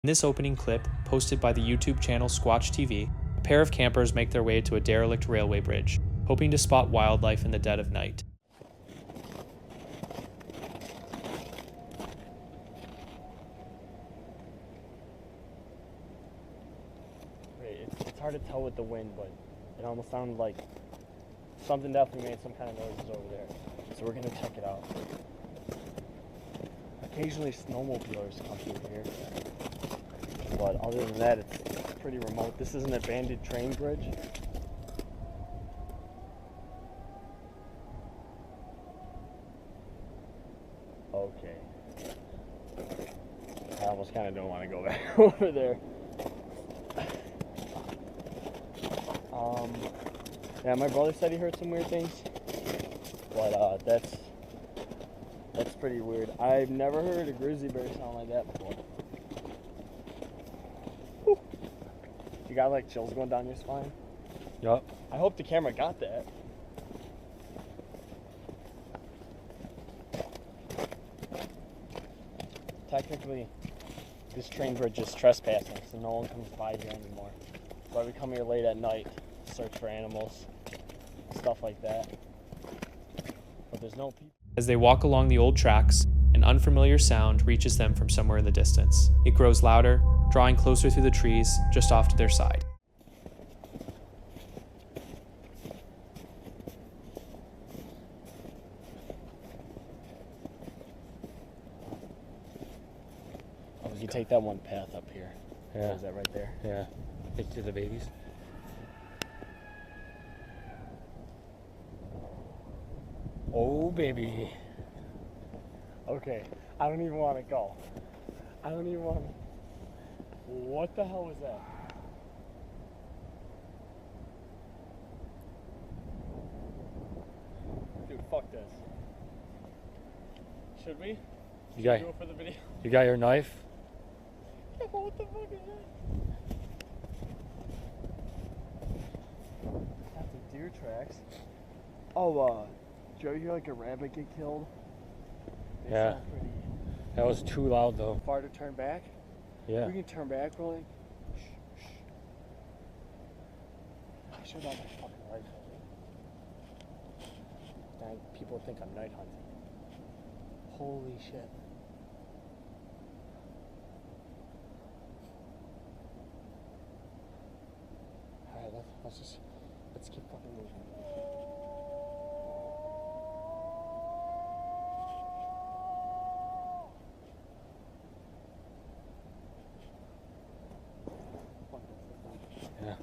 In this opening clip, posted by the YouTube channel Squatch TV, a pair of campers make their way to a derelict railway bridge, hoping to spot wildlife in the dead of night. It's hard to tell with the wind, but it almost sounded like something definitely made some kind of noises over there. So we're gonna check it out. Occasionally snowmobilers come through here, but other than that, it's pretty remote. This is an abandoned train bridge. Okay. I almost kind of don't want to go back over there. Yeah, my brother said he heard some weird things, but that's pretty weird. I've never heard a grizzly bear sound like that before. Whew. You got like chills going down your spine? Yup. I hope the camera got that. Technically, this train bridge is trespassing, so no one comes by here anymore. But we come here late at night, search for animals, stuff like that. But there's no people. As they walk along the old tracks, an unfamiliar sound reaches them from somewhere in the distance. It grows louder, drawing closer through the trees just off to their side. Oh, you take that one path up here. Yeah. Is that right there? Yeah. Picture the babies. Oh, baby. Okay, I don't even want to go. I don't even want to. What the hell was that? Dude, fuck this. Should we? You got, Do it for the video? you got your knife? Yeah, but what the fuck is that? That's the deer tracks. Oh, did you ever hear like a rabbit get killed? They Yeah. sound pretty That was too loud though. far to turn back. Yeah. We can turn back really. Shh, shh. I should have my fucking rifle. Dang, people think I'm night hunting. Holy shit. Alright, let's keep fucking moving. Yeah.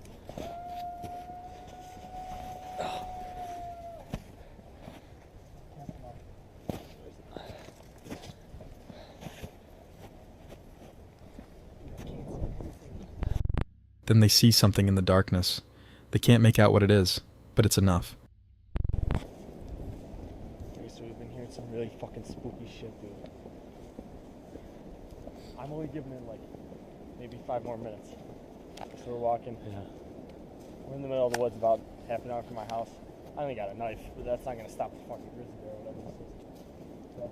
Then they see something in the darkness. They can't make out what it is, but it's enough. Okay, so we've been hearing some really fucking spooky shit, dude. I'm only giving it like maybe 5 more minutes. So we're walking. Yeah. We're in the middle of the woods, about half an hour from my house. I only got a knife, but that's not gonna stop the fucking grizzly bear or whatever this is. So.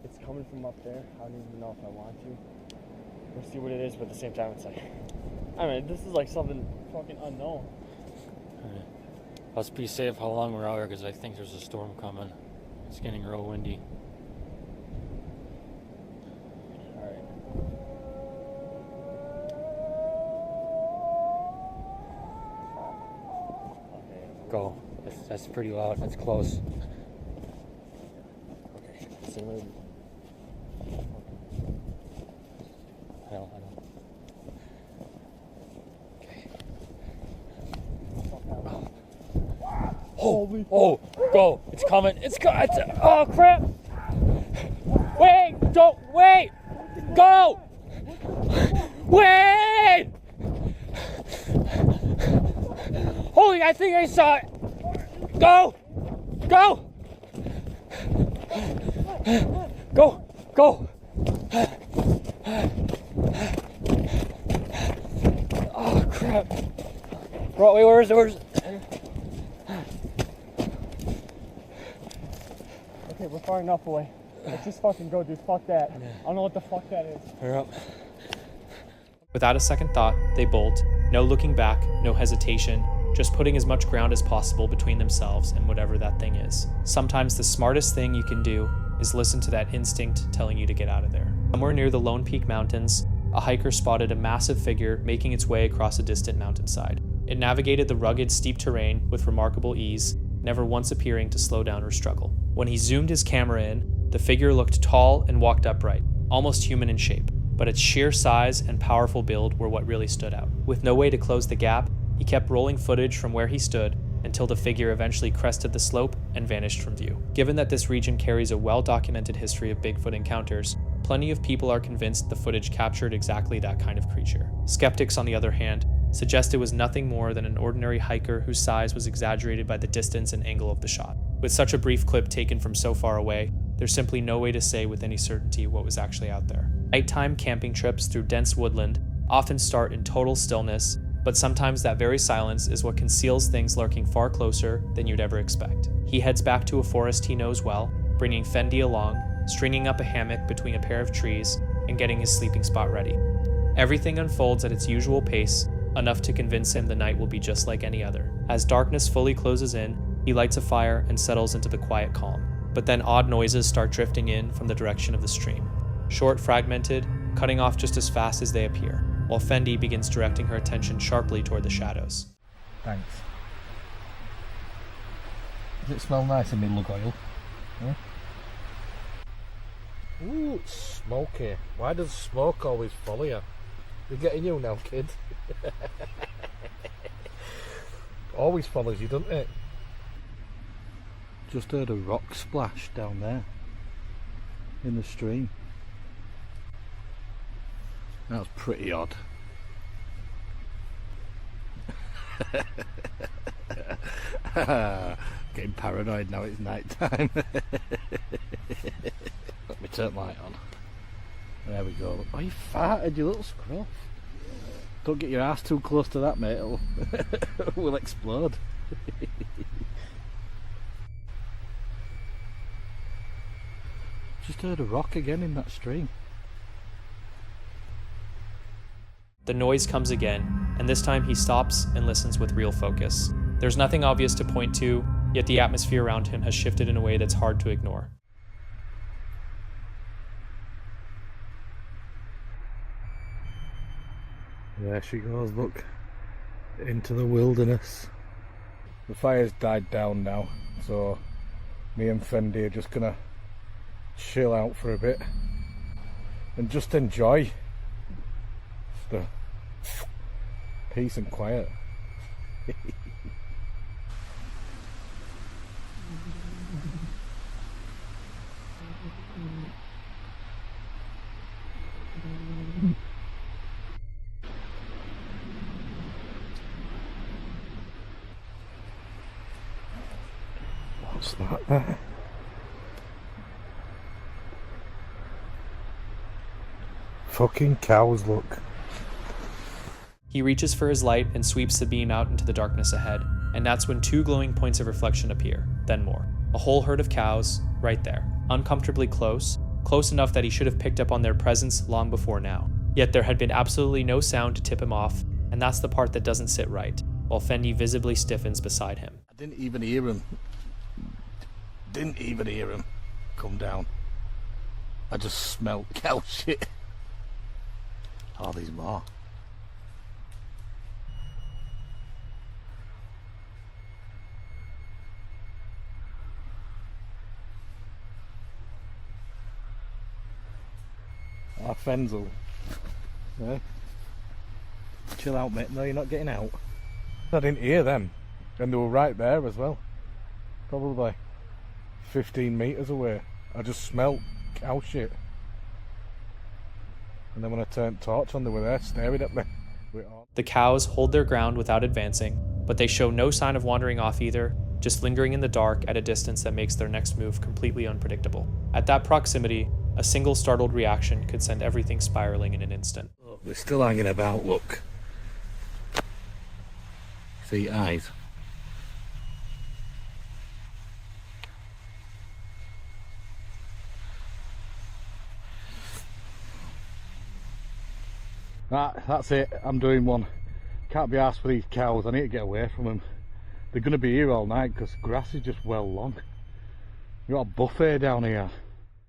It's coming from up there. I don't even know if I want to. We'll see what it is, but at the same time, it's like, I mean, this is like something fucking unknown. Alright. Let's be safe how long we're out here because I think there's a storm coming. It's getting real windy. Alright. Okay. Go. That's pretty loud. That's close. Okay. So maybe. I don't. Okay. Oh, go. It's coming. Oh, crap. Wait. Don't. Wait. Go. Wait. Holy, I think I saw it. Go. Go. Go. Oh, crap. Bro, wait, where's it? Okay, we're far enough away. Let's just fucking go, dude. Fuck that. I don't know what the fuck that is. Hurry up. Without a second thought, they bolt. No looking back, no hesitation, just putting as much ground as possible between themselves and whatever that thing is. Sometimes the smartest thing you can do is listen to that instinct telling you to get out of there. Somewhere near the Lone Peak Mountains, a hiker spotted a massive figure making its way across a distant mountainside. It navigated the rugged, steep terrain with remarkable ease, never once appearing to slow down or struggle. When he zoomed his camera in, the figure looked tall and walked upright, almost human in shape, but its sheer size and powerful build were what really stood out. With no way to close the gap, he kept rolling footage from where he stood until the figure eventually crested the slope and vanished from view. Given that this region carries a well-documented history of Bigfoot encounters, plenty of people are convinced the footage captured exactly that kind of creature. Skeptics, on the other hand, suggest it was nothing more than an ordinary hiker whose size was exaggerated by the distance and angle of the shot. With such a brief clip taken from so far away, there's simply no way to say with any certainty what was actually out there. Nighttime camping trips through dense woodland often start in total stillness, but sometimes that very silence is what conceals things lurking far closer than you'd ever expect. He heads back to a forest he knows well, bringing Fendi along, stringing up a hammock between a pair of trees, and getting his sleeping spot ready. Everything unfolds at its usual pace, enough to convince him the night will be just like any other. As darkness fully closes in, he lights a fire and settles into the quiet calm. But then odd noises start drifting in from the direction of the stream. Short, fragmented, cutting off just as fast as they appear, while Fendi begins directing her attention sharply toward the shadows. Thanks. Does it smell nice in my lug oil? Huh? Ooh, it's smoky. Why does smoke always follow you? We're getting you now, kid. Always follows you, doesn't it? Just heard a rock splash down there in the stream. That was pretty odd. Getting paranoid now it's night time. Let me turn light on. There we go. Oh, you farted, you little scruff. Don't get your ass too close to that, mate. It'll will explode. Just heard a rock again in that stream. The noise comes again, and this time he stops and listens with real focus. There's nothing obvious to point to, yet the atmosphere around him has shifted in a way that's hard to ignore. There she goes, look. Into the wilderness. The fire's died down now, so me and Fendi are just gonna chill out for a bit and just enjoy the peace and quiet. What's that there? Fucking cows, look. He reaches for his light and sweeps the beam out into the darkness ahead, and that's when two glowing points of reflection appear, then more. A whole herd of cows, right there, uncomfortably close, close enough that he should have picked up on their presence long before now. Yet there had been absolutely no sound to tip him off, and that's the part that doesn't sit right, while Fendi visibly stiffens beside him. I didn't even hear him. Didn't even hear him come down. I just smelled cow shit. Oh, there's more. Ah, Fenzel. Yeah. Chill out, mate. No, you're not getting out. I didn't hear them. And they were right there as well. Probably 15 metres away. I just smelt cow shit. And then when I turned torch on, they were there staring at me. The cows hold their ground without advancing, but they show no sign of wandering off either, just lingering in the dark at a distance that makes their next move completely unpredictable. At that proximity, a single startled reaction could send everything spiraling in an instant. Look, they're still hanging about, look. See eyes? That's it. I'm doing one. Can't be asked for these cows. I need to get away from them. They're going to be here all night because grass is just well long. We've got a buffet down here.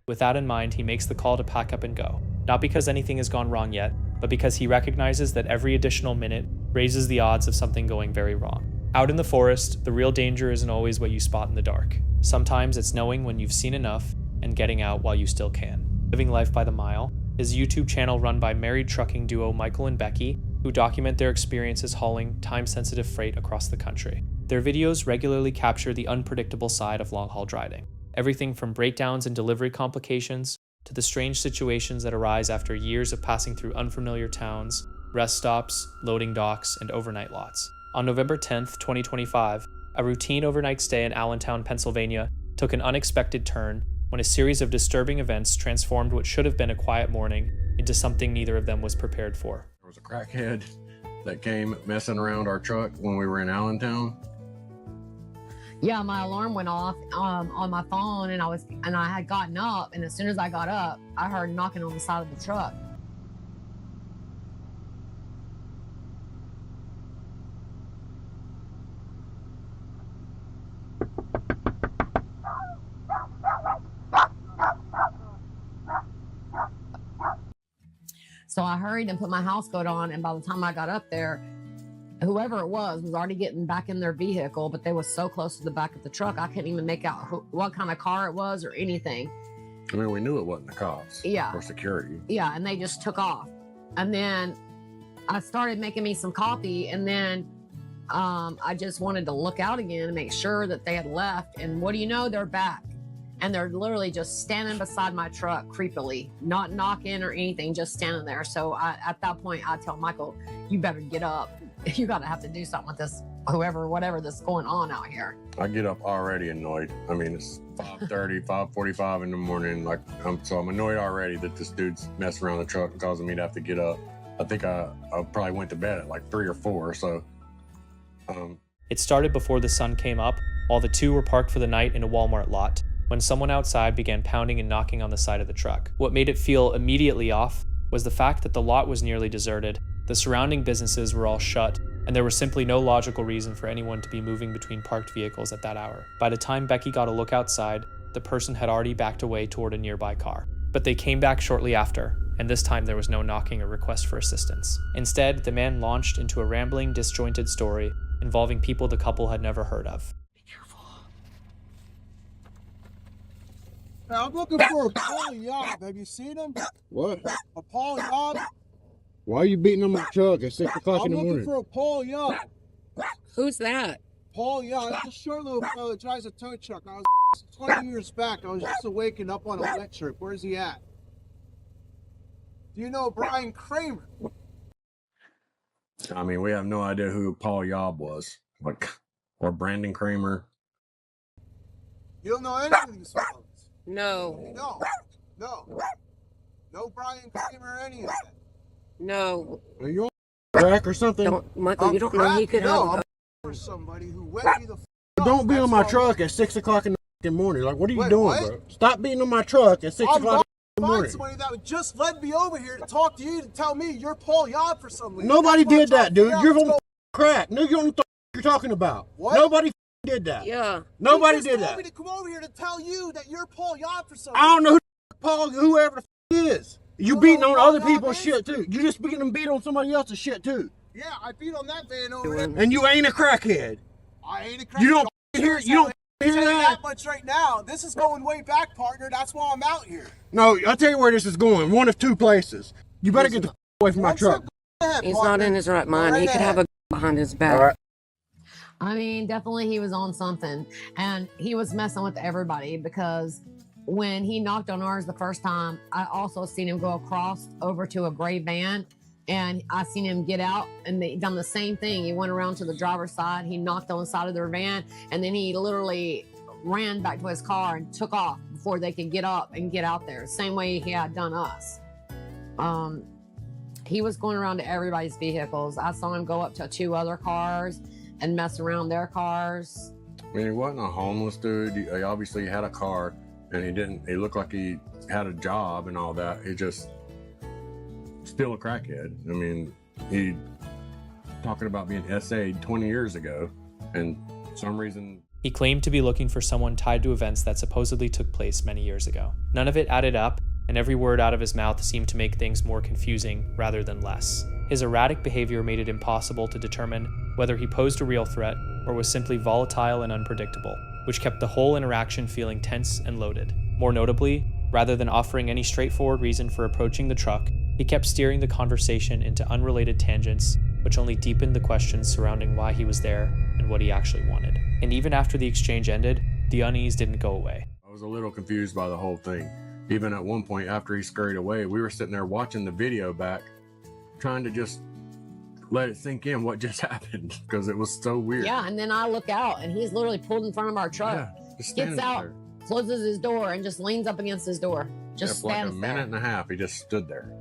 With that in mind, he makes the call to pack up and go. Not because anything has gone wrong yet, but because he recognizes that every additional minute raises the odds of something going very wrong. Out in the forest, the real danger isn't always what you spot in the dark. Sometimes it's knowing when you've seen enough and getting out while you still can. Living Life by the Mile is a YouTube channel run by married trucking duo Michael and Becky, who document their experiences hauling time-sensitive freight across the country. Their videos regularly capture the unpredictable side of long-haul driving. Everything from breakdowns and delivery complications to the strange situations that arise after years of passing through unfamiliar towns, rest stops, loading docks, and overnight lots. On November 10th, 2025, a routine overnight stay in Allentown, Pennsylvania took an unexpected turn when a series of disturbing events transformed what should have been a quiet morning into something neither of them was prepared for. There was a crackhead that came messing around our truck when we were in Allentown. Yeah, my alarm went off on my phone, and I had gotten up, and as soon as I got up, I heard knocking on the side of the truck. So I hurried and put my house coat on, and by the time I got up there, whoever it was already getting back in their vehicle, but they were so close to the back of the truck, I couldn't even make out what kind of car it was or anything. I mean, we knew it wasn't the cops. Yeah. Or security. Yeah, and they just took off. And then I started making me some coffee, and then I just wanted to look out again and make sure that they had left. And what do you know? They're back. And they're literally just standing beside my truck creepily, not knocking or anything, just standing there. So at that point, I tell Michael, you better get up. You got to have to do something with this, whatever that's going on out here. I get up already annoyed. I mean, it's 5:30, 5:45 in the morning. Like, I'm annoyed already that this dude's messing around the truck and causing me to have to get up. I think I probably went to bed at like 3 or 4. So, It started before the sun came up, while the two were parked for the night in a Walmart lot, when someone outside began pounding and knocking on the side of the truck. What made it feel immediately off was the fact that the lot was nearly deserted, the surrounding businesses were all shut, and there was simply no logical reason for anyone to be moving between parked vehicles at that hour. By the time Becky got a look outside, the person had already backed away toward a nearby car. But they came back shortly after, and this time there was no knocking or request for assistance. Instead, the man launched into a rambling, disjointed story involving people the couple had never heard of. Hey, I'm looking for a Paul Yob. Have you seen him? What? A Paul Yob? Why are you beating on my truck at 6 o'clock in the I'm morning? looking for a Paul Yob. Who's that? Paul Yob. It's a short little fellow that drives a tow truck. I was 20 years back. I was just waking up on a wet trip. Where's he at? Do you know Brian Kramer? I mean, we have no idea who Paul Yob was, like, or Brandon Kramer. You don't know any of these fellows? No. No Brian Kramer or any of that. No. Are you on crack or something? Michael, you don't know he could No, have. I'm for somebody who wet me the Don't be on my That's truck at 6 o'clock in the morning. Like, what are you Wait, doing, what? bro? Stop beating on my truck at 6 I'm o'clock in the find morning. somebody that would just led me over here to talk to you to tell me you're Paul Yob for some reason. Nobody That's what did that, I'm dude. trying to You're figure on out. crack. No, you don't know what you're talking about. What? Nobody did that. Yeah. Nobody He just did told that. me to come over here to tell you that you're Paul Yob for some I don't know who Paul, whoever the is. You You beating know on who other Paul Yob people's is? shit, too. You just beat on somebody else's shit, too. Yeah, I beat on that van over there. And you ain't a crackhead. I ain't a crack. You don't hear I'll tell you that? that much right now. This is going way back, partner. That's why I'm out here. No, I'll tell you where this is going. One of two places. You better get the away from my What's truck. up? Go ahead, He's partner. not in his right mind. Right He could have ahead. a behind his back. All right. I mean, definitely he was on something, and he was messing with everybody because when he knocked on ours the first time, I also seen him go across over to a gray van, and I seen him get out, and they done the same thing. He went around to the driver's side, he knocked on the side of their van, and then he literally ran back to his car and took off before they could get up and get out there. Same way he had done us. He was going around to everybody's vehicles. I saw him go up to 2 other cars and mess around their cars. I mean, he wasn't a homeless dude. He obviously had a car, and he looked like he had a job and all that. He just still a crackhead. I mean, he talking about being SA'd 20 years ago, and for some reason... He claimed to be looking for someone tied to events that supposedly took place many years ago. None of it added up, and every word out of his mouth seemed to make things more confusing rather than less. His erratic behavior made it impossible to determine whether he posed a real threat or was simply volatile and unpredictable, which kept the whole interaction feeling tense and loaded. More notably, rather than offering any straightforward reason for approaching the truck, he kept steering the conversation into unrelated tangents, which only deepened the questions surrounding why he was there and what he actually wanted. And even after the exchange ended, the unease didn't go away. I was a little confused by the whole thing. Even at one point after he scurried away, we were sitting there watching the video back, trying to just let it sink in what just happened, because it was so weird. Yeah, and then I look out and he's literally pulled in front of our truck, just gets standing out, there. closes his door, and just leans up against his door. Just For like a stands minute there. and a half, he just stood there.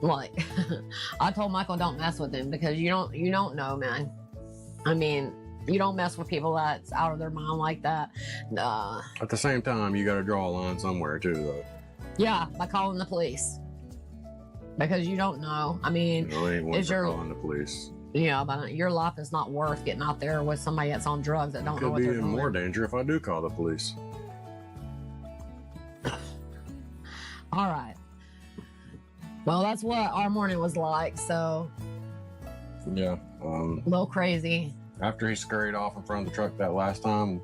Like, I told Michael, don't mess with him because you don't know, man. I mean, you don't mess with people that's out of their mind like that. At the same time, you got to draw a line somewhere too, though. Yeah, by calling the police. Because you don't know. I mean, You know, ain't one is for your calling the police. but your life is not worth getting out there with somebody that's on drugs that don't know Could what be they're in doing. more danger if I do call the police. All right. Well, that's what our morning was like. So Yeah. a little crazy. After he scurried off in front of the truck that last time,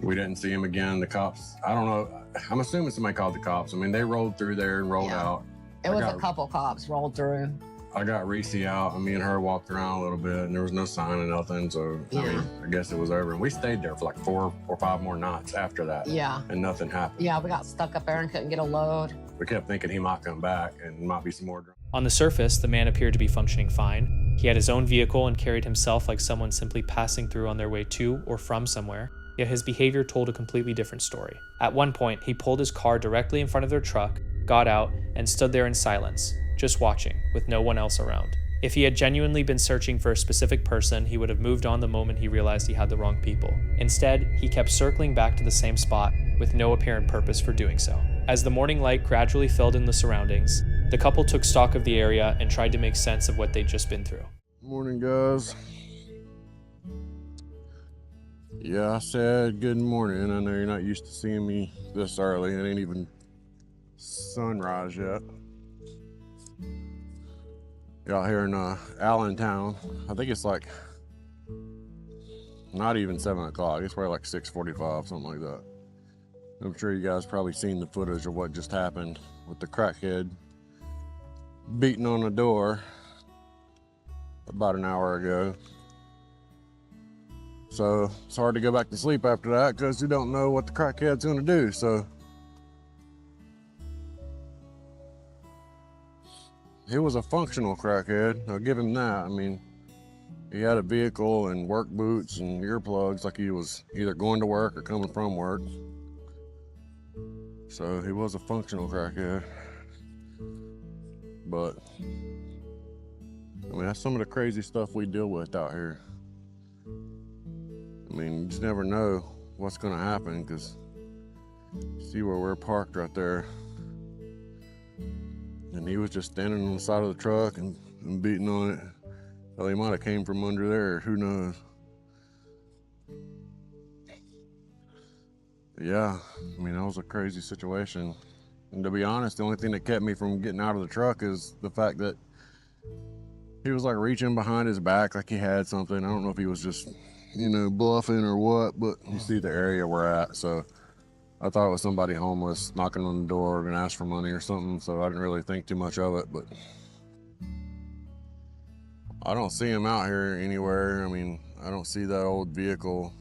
we didn't see him again. The cops, I don't know. I'm assuming somebody called the cops. I mean, they rolled through there and rolled Yeah. out. It was a couple cops rolled through. I got Reese out, and me and her walked around a little bit, and there was no sign of nothing. So, I mean, I guess it was over. And we stayed there for like 4 or 5 more nights after that. Yeah. And nothing happened. Yeah, we got stuck up there and couldn't get a load. We kept thinking he might come back and might be some more drunk. On the surface, the man appeared to be functioning fine. He had his own vehicle and carried himself like someone simply passing through on their way to or from somewhere, yet his behavior told a completely different story. At one point, he pulled his car directly in front of their truck, got out, and stood there in silence, just watching, with no one else around. If he had genuinely been searching for a specific person, he would have moved on the moment he realized he had the wrong people. Instead, he kept circling back to the same spot with no apparent purpose for doing so. As the morning light gradually filled in the surroundings, the couple took stock of the area and tried to make sense of what they'd just been through. Morning, guys. Yeah, I said good morning. I know you're not used to seeing me this early. It ain't even sunrise yet. Out here in Allentown. I think it's like not even 7 o'clock. It's probably like 6:45, something like that. I'm sure you guys probably seen the footage of what just happened with the crackhead beating on the door about an hour ago. So it's hard to go back to sleep after that because you don't know what the crackhead's gonna do. So he was a functional crackhead, I'll give him that. I mean, he had a vehicle and work boots and earplugs like he was either going to work or coming from work. So he was a functional crackhead. But, I mean, that's some of the crazy stuff we deal with out here. I mean, you just never know what's gonna happen because see where we're parked right there. And he was just standing on the side of the truck and beating on it. Well, he might have came from under there, who knows. Yeah, I mean, that was a crazy situation. And to be honest, the only thing that kept me from getting out of the truck is the fact that he was like reaching behind his back like he had something. I don't know if he was just, you know, bluffing or what, but you see the area we're at. So I thought it was somebody homeless knocking on the door and ask for money or something. So I didn't really think too much of it, but I don't see him out here anywhere. I mean, I don't see that old vehicle.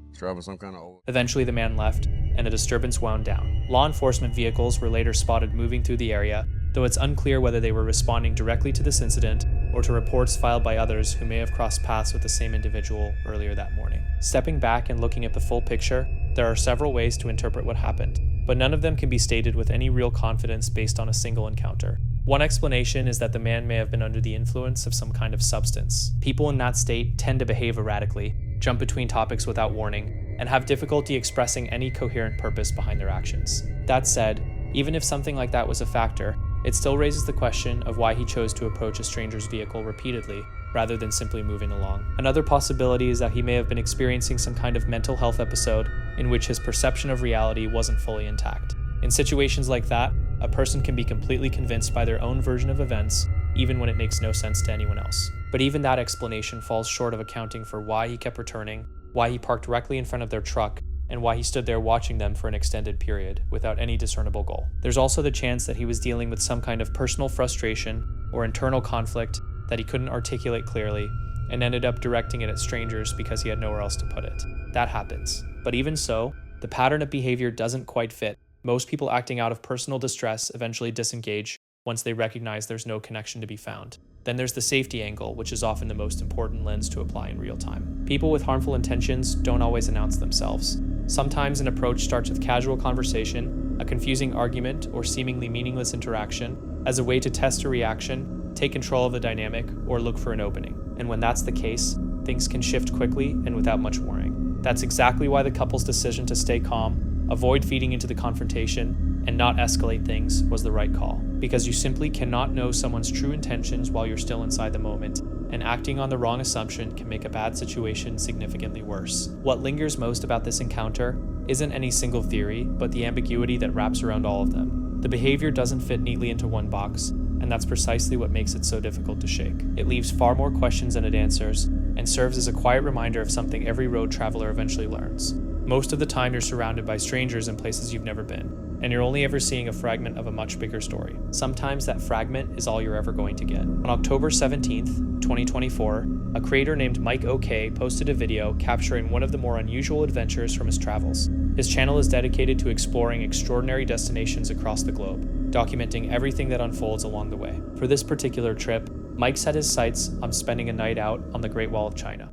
He's driving some kind of old... Eventually, the man left, and the disturbance wound down. Law enforcement vehicles were later spotted moving through the area, though it's unclear whether they were responding directly to this incident or to reports filed by others who may have crossed paths with the same individual earlier that morning. Stepping back and looking at the full picture, there are several ways to interpret what happened, but none of them can be stated with any real confidence based on a single encounter. One explanation is that the man may have been under the influence of some kind of substance. People in that state tend to behave erratically, jump between topics without warning, and have difficulty expressing any coherent purpose behind their actions. That said, even if something like that was a factor, it still raises the question of why he chose to approach a stranger's vehicle repeatedly, rather than simply moving along. Another possibility is that he may have been experiencing some kind of mental health episode in which his perception of reality wasn't fully intact. In situations like that, a person can be completely convinced by their own version of events, even when it makes no sense to anyone else. But even that explanation falls short of accounting for why he kept returning, why he parked directly in front of their truck, and why he stood there watching them for an extended period, without any discernible goal. There's also the chance that he was dealing with some kind of personal frustration or internal conflict that he couldn't articulate clearly, and ended up directing it at strangers because he had nowhere else to put it. That happens. But even so, the pattern of behavior doesn't quite fit. Most people acting out of personal distress eventually disengage once they recognize there's no connection to be found. Then there's the safety angle, which is often the most important lens to apply in real time. People with harmful intentions don't always announce themselves. Sometimes an approach starts with casual conversation, a confusing argument, or seemingly meaningless interaction as a way to test a reaction, take control of the dynamic, or look for an opening. And when that's the case, things can shift quickly and without much warning. That's exactly why the couple's decision to stay calm, avoid feeding into the confrontation, and not escalate things was the right call. Because you simply cannot know someone's true intentions while you're still inside the moment, and acting on the wrong assumption can make a bad situation significantly worse. What lingers most about this encounter isn't any single theory, but the ambiguity that wraps around all of them. The behavior doesn't fit neatly into one box, and that's precisely what makes it so difficult to shake. It leaves far more questions than it answers, and serves as a quiet reminder of something every road traveler eventually learns. Most of the time you're surrounded by strangers in places you've never been, and you're only ever seeing a fragment of a much bigger story. Sometimes that fragment is all you're ever going to get. On October 17th, 2024, a creator named Mike OK posted a video capturing one of the more unusual adventures from his travels. His channel is dedicated to exploring extraordinary destinations across the globe, documenting everything that unfolds along the way. For this particular trip, Mike set his sights on spending a night out on the Great Wall of China.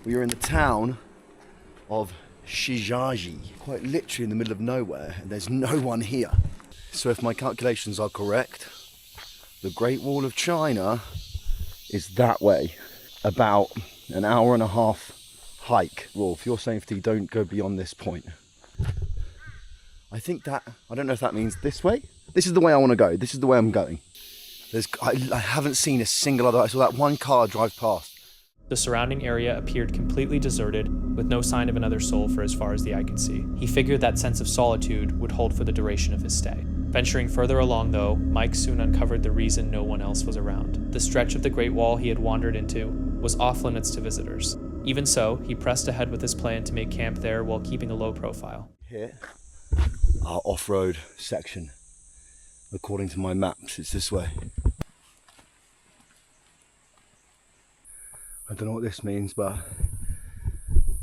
We are in the town of Shijiazhi, quite literally in the middle of nowhere, and there's no one here. So if my calculations are correct, the Great Wall of China is that way, about an hour and a half hike. Well, for your safety, don't go beyond this point. I think that, I don't know if that means this way. This is the way I want to go. This is the way I'm going. I haven't seen a single other, I saw that one car drive past. The surrounding area appeared completely deserted, with no sign of another soul for as far as the eye could see. He figured that sense of solitude would hold for the duration of his stay. Venturing further along though, Mike soon uncovered the reason no one else was around. The stretch of the Great Wall he had wandered into was off limits to visitors. Even so, he pressed ahead with his plan to make camp there while keeping a low profile. Here, our off-road section. According to my maps, it's this way. I don't know what this means, but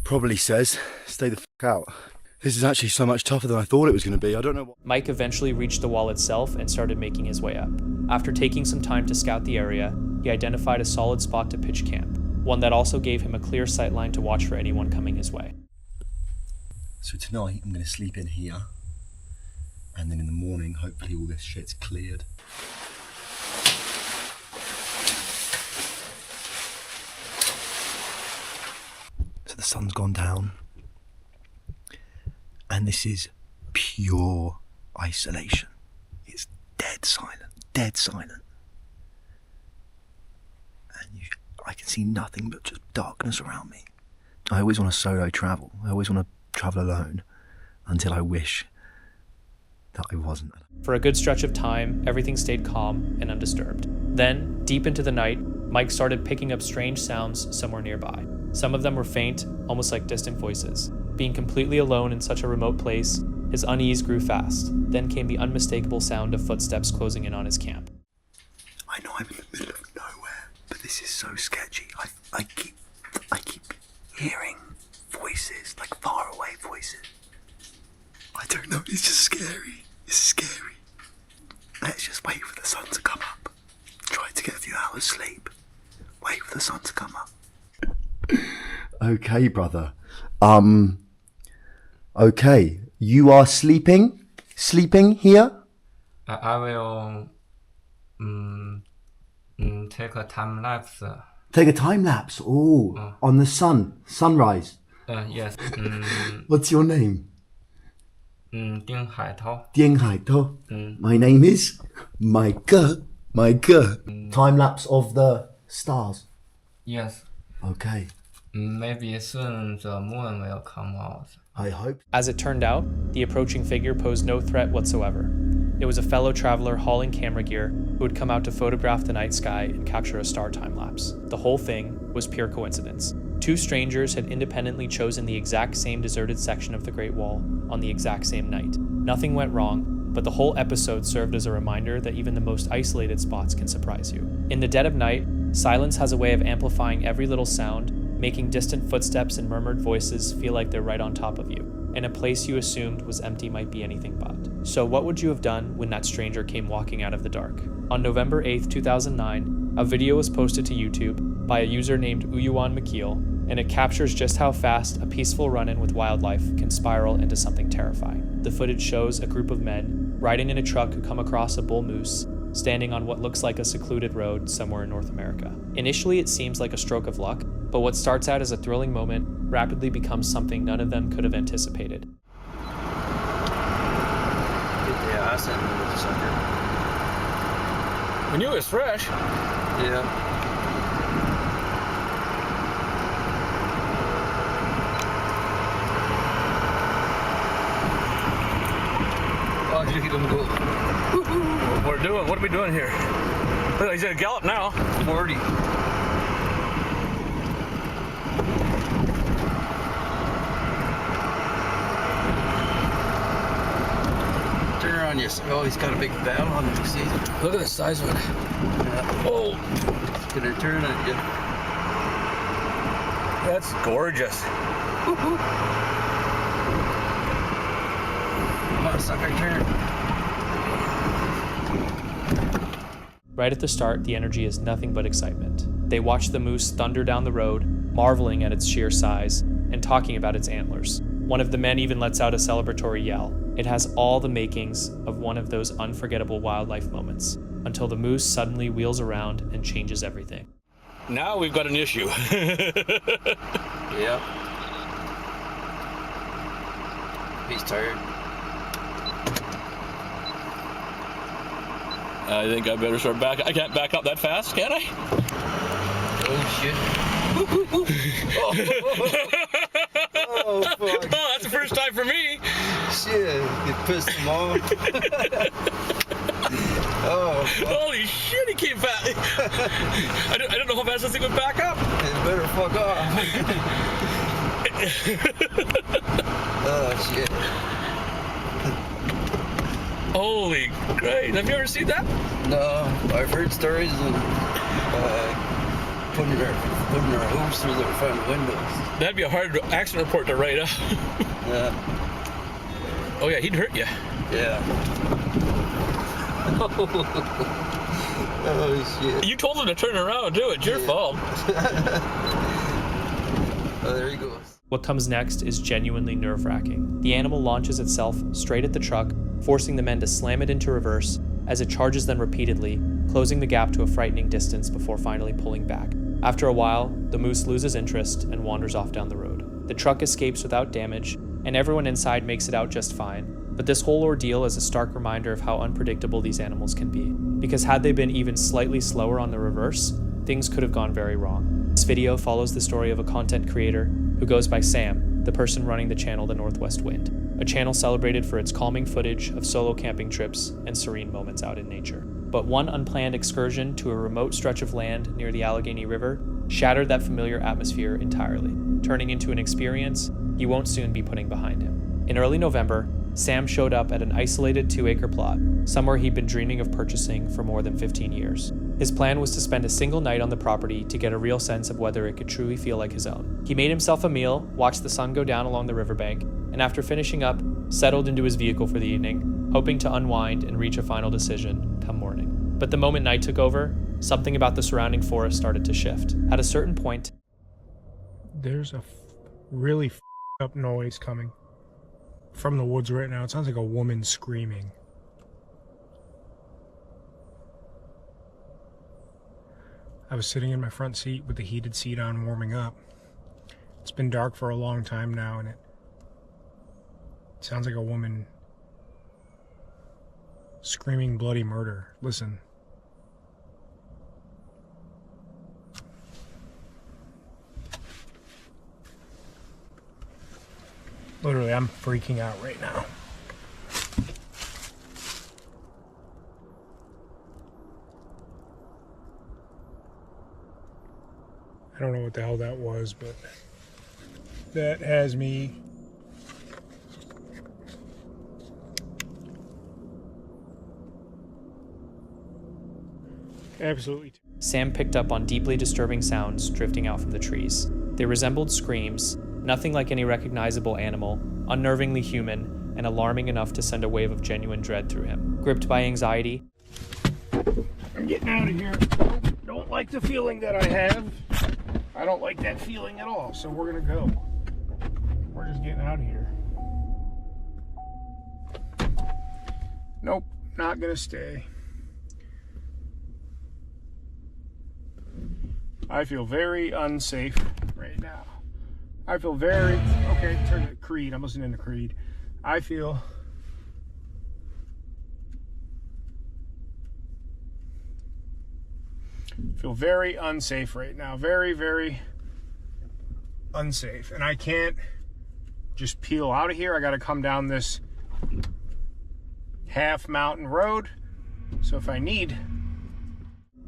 probably says stay the fuck out. This is actually so much tougher than I thought it was going to be. I don't know what... Mike eventually reached the wall itself and started making his way up. After taking some time to scout the area, he identified a solid spot to pitch camp, one that also gave him a clear sight line to watch for anyone coming his way. So tonight I'm going to sleep in here, and then in the morning hopefully all this shit's cleared. So the sun's gone down, and this is pure isolation. It's dead silent, dead silent. And I can see nothing but just darkness around me. I always want to solo travel. I always want to travel alone until I wish that I wasn't. For a good stretch of time, everything stayed calm and undisturbed. Then, deep into the night, Mike started picking up strange sounds somewhere nearby. Some of them were faint, almost like distant voices. Being completely alone in such a remote place, his unease grew fast. Then came the unmistakable sound of footsteps closing in on his camp. I know I'm in the middle of nowhere, but this is so sketchy. I keep hearing voices, like far away voices. I don't know, it's just scary. It's scary. Let's just wait for the sun to come up. Try to get a few hours sleep. Wait for the sun to come up. Okay, brother. Okay. You are sleeping? Sleeping here? I will take a time lapse. Take a time lapse? Oh, on the sunrise. Yes. What's your name? Ding Haitao. Ding Haitao. My name is My God. Time lapse of the stars. Yes. Okay. Maybe soon the moon will come out. I hope. As it turned out, the approaching figure posed no threat whatsoever. It was a fellow traveler hauling camera gear who had come out to photograph the night sky and capture a star time lapse. The whole thing was pure coincidence. Two strangers had independently chosen the exact same deserted section of the Great Wall on the exact same night. Nothing went wrong, but the whole episode served as a reminder that even the most isolated spots can surprise you. In the dead of night, silence has a way of amplifying every little sound, making distant footsteps and murmured voices feel like they're right on top of you, and a place you assumed was empty might be anything but. So what would you have done when that stranger came walking out of the dark? On November 8th, 2009, a video was posted to YouTube by a user named Uyuan McKeel, and it captures just how fast a peaceful run-in with wildlife can spiral into something terrifying. The footage shows a group of men riding in a truck who come across a bull moose standing on what looks like a secluded road somewhere in North America. Initially, it seems like a stroke of luck, but what starts out as a thrilling moment rapidly becomes something none of them could have anticipated. Yeah, I sent him with the sucker. We knew it was fresh. Yeah. Oh, did you let him go? What are we doing here? Look, he's at a gallop now. 40. Turn around you. Oh, he's got a big battle on him. See? Look at the size of it. Yeah. Oh, It's gonna turn at you. that's gorgeous. Come on, sucker, turn. Right at the start, the energy is nothing but excitement. They watch the moose thunder down the road, marveling at its sheer size, and talking about its antlers. One of the men even lets out a celebratory yell. It has all the makings of one of those unforgettable wildlife moments, until the moose suddenly wheels around and changes everything. Now we've got an issue. Yep. He's tired. I think I better start back. I can't back up that fast, can I? Oh, shit. Oh, fuck. Oh, that's the first time for me. Shit, you pissed him off. Oh, fuck. Holy shit, he came fast. I don't know how fast this thing would back up. It better fuck off. Oh, shit. Holy great. Have you ever seen that? No, I've heard stories of putting their hooves through their front windows. That'd be a hard accident report to write up. Yeah. Oh yeah, he'd hurt you. Yeah. Oh, shit. You told him to turn around too. It's your fault. Oh, there he goes. What comes next is genuinely nerve-wracking. The animal launches itself straight at the truck, forcing the men to slam it into reverse as it charges them repeatedly, closing the gap to a frightening distance before finally pulling back. After a while, the moose loses interest and wanders off down the road. The truck escapes without damage, and everyone inside makes it out just fine. But this whole ordeal is a stark reminder of how unpredictable these animals can be, because had they been even slightly slower on the reverse, things could have gone very wrong. This video follows the story of a content creator who goes by Sam, the person running the channel The Northwest Wind, a channel celebrated for its calming footage of solo camping trips and serene moments out in nature. But one unplanned excursion to a remote stretch of land near the Allegheny River shattered that familiar atmosphere entirely, turning into an experience he won't soon be putting behind him. In early November, Sam showed up at an isolated 2-acre plot, somewhere he'd been dreaming of purchasing for more than 15 years. His plan was to spend a single night on the property to get a real sense of whether it could truly feel like his own. He made himself a meal, watched the sun go down along the riverbank, and after finishing up, settled into his vehicle for the evening, hoping to unwind and reach a final decision come morning. But the moment night took over, something about the surrounding forest started to shift. At a certain point, there's a really up noise coming from the woods right now. It sounds like a woman screaming. I was sitting in my front seat with the heated seat on, warming up. It's been dark for a long time now, and it sounds like a woman screaming bloody murder. Listen. Literally, I'm freaking out right now. I don't know what the hell that was, but that has me. Absolutely. Sam picked up on deeply disturbing sounds drifting out from the trees. They resembled screams, nothing like any recognizable animal, unnervingly human, and alarming enough to send a wave of genuine dread through him. Gripped by anxiety, I'm getting out of here. Don't like the feeling that I have. I don't like that feeling at all, so we're gonna go. We're just getting out of here. Nope, not gonna stay. I feel very unsafe right now. I feel very, okay, turn to Creed. I'm listening to Creed. I feel very unsafe right now. Very, very unsafe. And I can't just peel out of here. I got to come down this half mountain road. So if I need...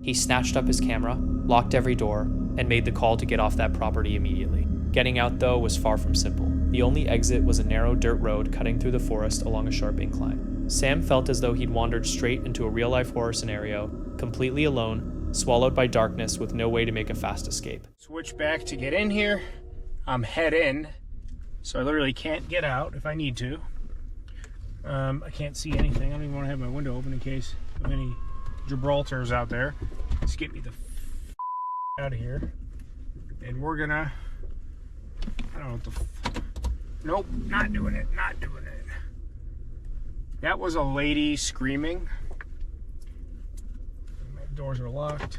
He snatched up his camera, locked every door, and made the call to get off that property immediately. Getting out, though, was far from simple. The only exit was a narrow dirt road cutting through the forest along a sharp incline. Sam felt as though he'd wandered straight into a real-life horror scenario, completely alone, swallowed by darkness with no way to make a fast escape. Switch back to get in here. I'm head in, so I literally can't get out if I need to. I can't see anything. I don't even want to have my window open in case of any Gibraltars out there. Let's get me the out of here. And we're gonna... I don't know what the... Nope, not doing it. Not doing it. That was a lady screaming. My doors are locked.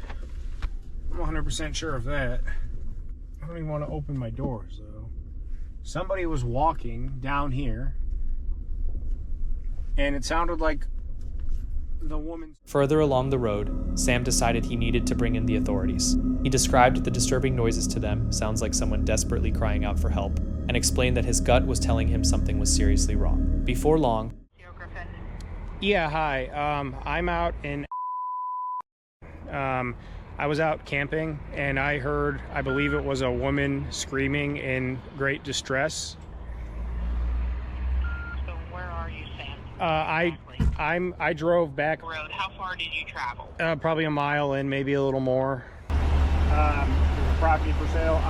I'm 100% sure of that. I don't even want to open my doors, though. Somebody was walking down here, and it sounded like the woman... Further along the road, Sam decided he needed to bring in the authorities. He described the disturbing noises to them, sounds like someone desperately crying out for help, and explained that his gut was telling him something was seriously wrong. Before long... Yeah, hi. I'm out in... I was out camping, and I heard, I believe it was a woman screaming in great distress. So where are you, Sam? I drove back. Road. How far did you travel? Probably a mile in, maybe a little more. There's a property for sale.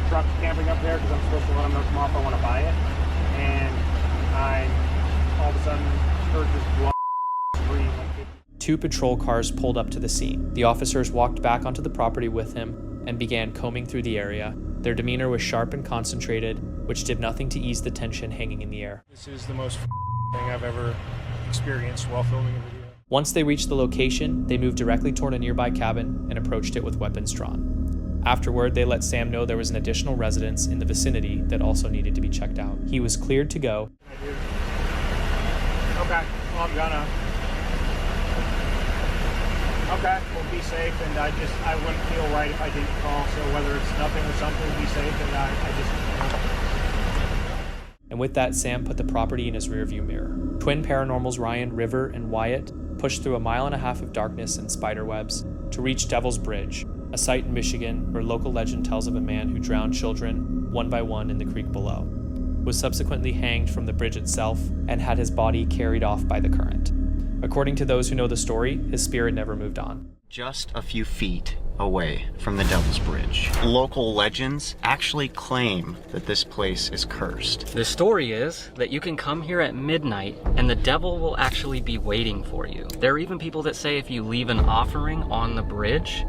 Truck's camping up there because I'm supposed to let them know tomorrow if I want to buy it. And I all of a sudden heard this blood scream. Two patrol cars pulled up to the scene. The officers walked back onto the property with him and began combing through the area. Their demeanor was sharp and concentrated, which did nothing to ease the tension hanging in the air. This is the most thing I've ever experienced while filming a video. Once they reached the location, they moved directly toward a nearby cabin and approached it with weapons drawn. Afterward, they let Sam know there was an additional residence in the vicinity that also needed to be checked out. He was cleared to go. Okay, well, I'm gonna. Okay, we'll be safe, and I wouldn't feel right if I didn't call, so whether it's nothing or something, be safe, and I just... And with that, Sam put the property in his rearview mirror. Twin paranormals Ryan, River, and Wyatt pushed through a mile and a half of darkness and spider webs to reach Devil's Bridge, a site in Michigan where local legend tells of a man who drowned children one by one in the creek below, was subsequently hanged from the bridge itself, and had his body carried off by the current. According to those who know the story, his spirit never moved on. Just a few feet away from the Devil's Bridge, local legends actually claim that this place is cursed. The story is that you can come here at midnight and the devil will actually be waiting for you. There are even people that say if you leave an offering on the bridge,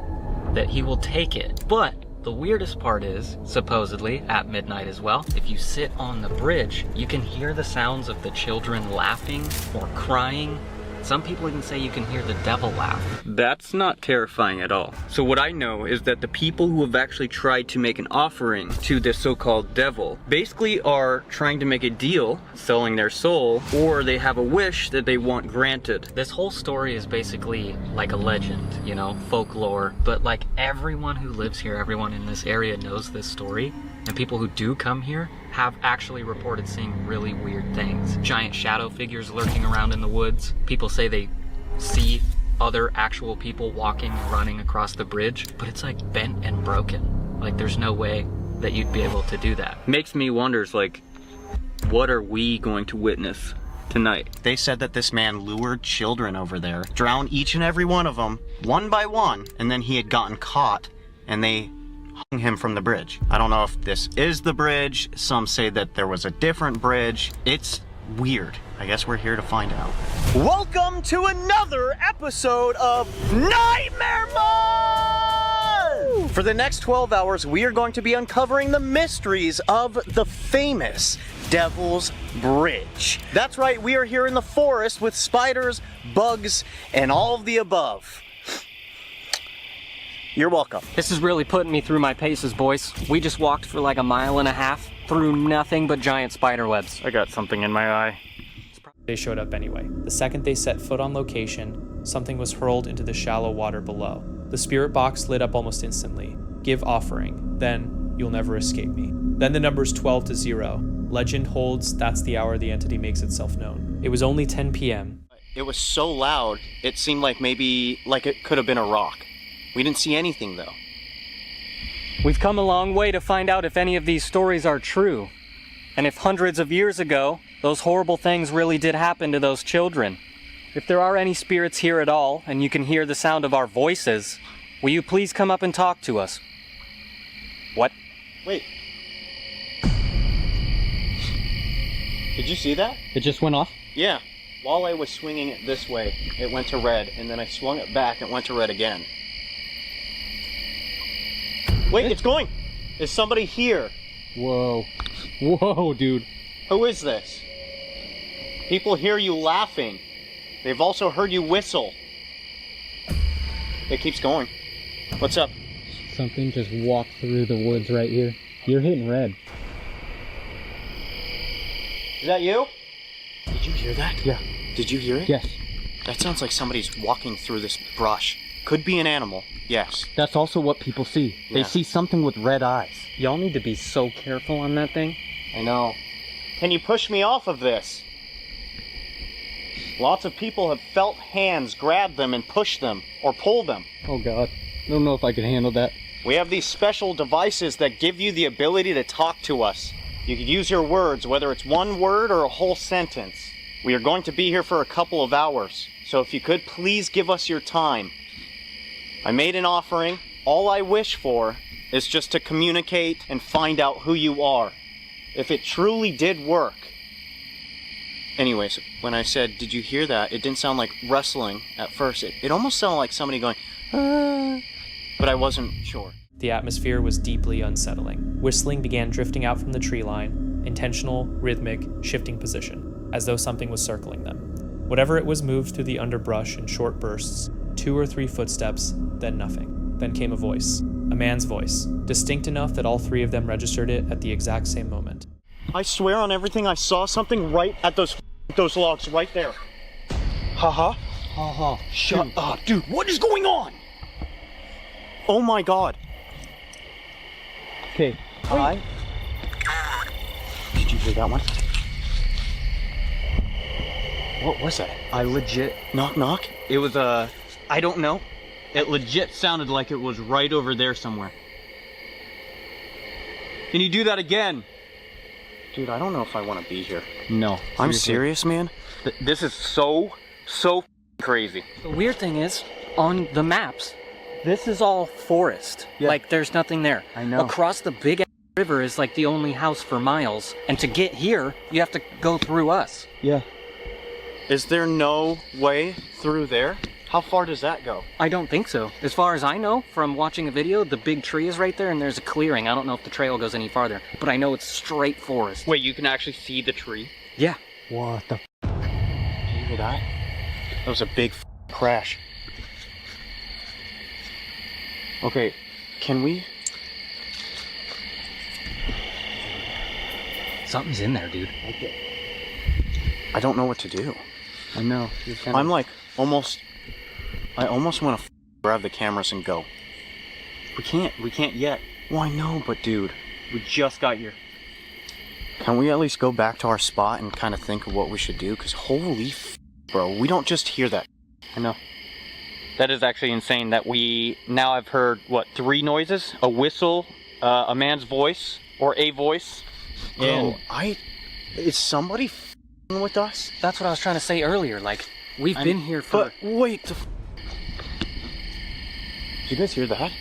that he will take it. But the weirdest part is, supposedly, at midnight as well, if you sit on the bridge, you can hear the sounds of the children laughing or crying Some people even say you can hear the devil laugh. That's not terrifying at all. So what I know is that the people who have actually tried to make an offering to this so-called devil basically are trying to make a deal, selling their soul, or they have a wish that they want granted. This whole story is basically like a legend, you know, folklore, but like everyone who lives here, everyone in this area knows this story, and people who do come here have actually reported seeing really weird things. Giant shadow figures lurking around in the woods. People say they see other actual people walking and running across the bridge, but it's like bent and broken. Like there's no way that you'd be able to do that. Makes me wonder, like, what are we going to witness tonight? They said that this man lured children over there, drowned each and every one of them, one by one, and then he had gotten caught, and they hung him from the bridge. I don't know if this is the bridge. Some say that there was a different bridge. It's weird. I guess we're here to find out. Welcome to another episode of Nightmare Mode! For the next 12 hours, we are going to be uncovering the mysteries of the famous Devil's Bridge. That's right, we are here in the forest with spiders, bugs, and all of the above. You're welcome. This is really putting me through my paces, boys. We just walked for like a mile and a half through nothing but giant spider webs. I got something in my eye. They showed up anyway. The second they set foot on location, something was hurled into the shallow water below. The spirit box lit up almost instantly. Give offering, then you'll never escape me. Then the numbers 12 to 0. Legend holds that's the hour the entity makes itself known. It was only 10 p.m. It was so loud, it seemed like maybe it could have been a rock. We didn't see anything though. We've come a long way to find out if any of these stories are true. And if hundreds of years ago, those horrible things really did happen to those children. If there are any spirits here at all, and you can hear the sound of our voices, will you please come up and talk to us? What? Wait. Did you see that? It just went off? Yeah. While I was swinging it this way, it went to red, and then I swung it back, and it went to red again. Wait, it's going! Is somebody here? Whoa. Whoa, dude. Who is this? People hear you laughing. They've also heard you whistle. It keeps going. What's up? Something just walked through the woods right here. You're hitting red. Is that you? Did you hear that? Yeah. Did you hear it? Yes. That sounds like somebody's walking through this brush. Could be an animal. Yes. That's also what people see. Yeah. They see something with red eyes. Y'all need to be so careful on that thing. I know. Can you push me off of this? Lots of people have felt hands grab them and push them, or pull them. Oh God, I don't know if I can handle that. We have these special devices that give you the ability to talk to us. You could use your words, whether it's one word or a whole sentence. We are going to be here for a couple of hours, so if you could please give us your time. I made an offering. All I wish for is just to communicate and find out who you are. If it truly did work. Anyways, when I said, did you hear that? It didn't sound like rustling at first. It almost sounded like somebody going, ah, but I wasn't sure. The atmosphere was deeply unsettling. Whistling began drifting out from the tree line, intentional, rhythmic, shifting position, as though something was circling them. Whatever it was moved through the underbrush in short bursts, 2 or 3 footsteps, then nothing. Then came a voice. A man's voice, distinct enough that all 3 of them registered it at the exact same moment. I swear on everything, I saw something right at those logs right there. Haha. Haha. Shut up, dude. What is going on? Oh my God. Okay. Hi. Did you hear that one? What was that? I legit... Knock, knock? It was I don't know. It legit sounded like it was right over there somewhere. Can you do that again? Dude, I don't know if I want to be here. No. I'm serious, man. This is so crazy. The weird thing is, on the maps, this is all forest. Yeah. Like, there's nothing there. I know. Across the big river is like the only house for miles. And to get here, you have to go through us. Yeah. Is there no way through there? How far does that go? I don't think so. As far as I know, from watching a video, the big tree is right there and there's a clearing. I don't know if the trail goes any farther, but I know it's straight forest. Wait, you can actually see the tree? Yeah. What the f***? Do you hear that? That was a big crash. Okay, can we? Something's in there, dude. I don't know what to do. I know. I'm like I almost want to grab the cameras and go. We can't yet. Well, I know, but dude, we just got here. Can we at least go back to our spot and kind of think of what we should do? Because holy bro, we don't just hear that. I know. That is actually insane that we now have heard, what, 3 noises? A whistle, a man's voice, or a voice. And is somebody with us? That's what I was trying to say earlier. Like, we've been here for... But wait, did you guys hear that?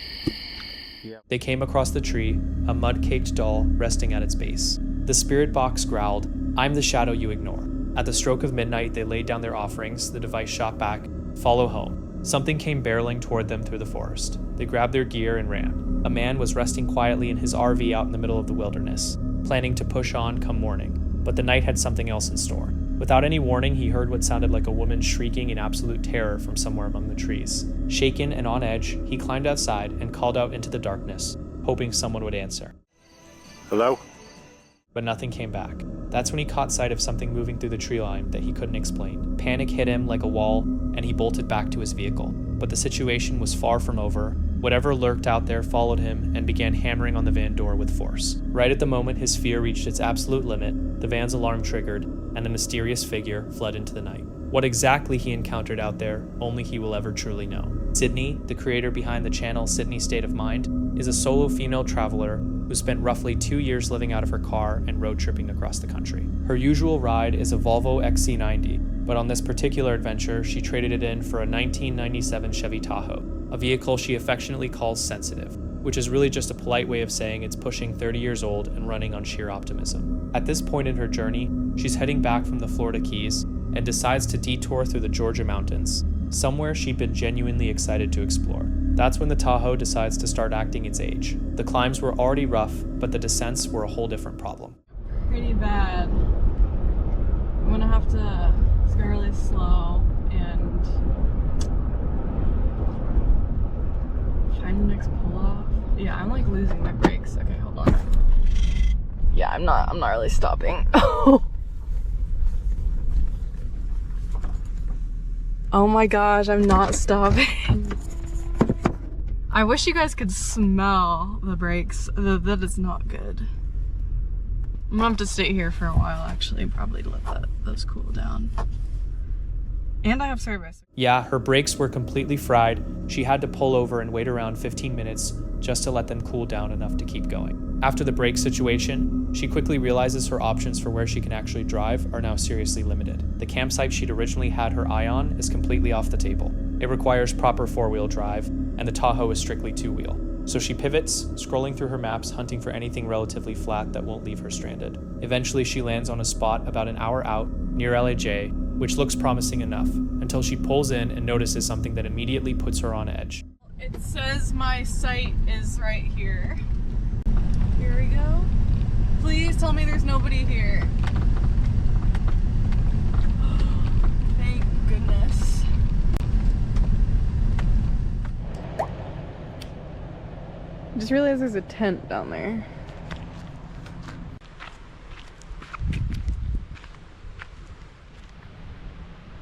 Yeah. They came across the tree, a mud-caked doll resting at its base. The spirit box growled, "I'm the shadow you ignore." At the stroke of midnight, they laid down their offerings. The device shot back, "Follow home." Something came barreling toward them through the forest. They grabbed their gear and ran. A man was resting quietly in his RV out in the middle of the wilderness, planning to push on come morning. But the night had something else in store. Without any warning, he heard what sounded like a woman shrieking in absolute terror from somewhere among the trees. Shaken and on edge, he climbed outside and called out into the darkness, hoping someone would answer. Hello? But nothing came back. That's when he caught sight of something moving through the tree line that he couldn't explain. Panic hit him like a wall, and he bolted back to his vehicle. But the situation was far from over. Whatever lurked out there followed him and began hammering on the van door with force. Right at the moment his fear reached its absolute limit, the van's alarm triggered, and the mysterious figure fled into the night. What exactly he encountered out there, only he will ever truly know. Sydney, the creator behind the channel Sydney State of Mind, is a solo female traveler who spent roughly 2 years living out of her car and road tripping across the country. Her usual ride is a Volvo XC90, but on this particular adventure, she traded it in for a 1997 Chevy Tahoe, a vehicle she affectionately calls sensitive, which is really just a polite way of saying it's pushing 30 years old and running on sheer optimism. At this point in her journey, she's heading back from the Florida Keys and decides to detour through the Georgia mountains, somewhere she'd been genuinely excited to explore. That's when the Tahoe decides to start acting its age. The climbs were already rough, but the descents were a whole different problem. Pretty bad. I'm gonna have to go really slow and find the next pull-off. Yeah, I'm like losing my brakes. Okay, hold on. Yeah, I'm not really stopping. Oh my gosh, I'm not stopping. I wish you guys could smell the brakes. That is not good. I'm gonna have to stay here for a while actually, probably to let those cool down. And I have service. Yeah, her brakes were completely fried. She had to pull over and wait around 15 minutes just to let them cool down enough to keep going. After the brake situation, she quickly realizes her options for where she can actually drive are now seriously limited. The campsite she'd originally had her eye on is completely off the table. It requires proper 4-wheel drive, and the Tahoe is strictly 2-wheel. So she pivots, scrolling through her maps, hunting for anything relatively flat that won't leave her stranded. Eventually, she lands on a spot about an hour out, near LAJ, which looks promising enough, until she pulls in and notices something that immediately puts her on edge. It says my site is right here. Here we go. Please tell me there's nobody here. Thank goodness. I just realized there's a tent down there.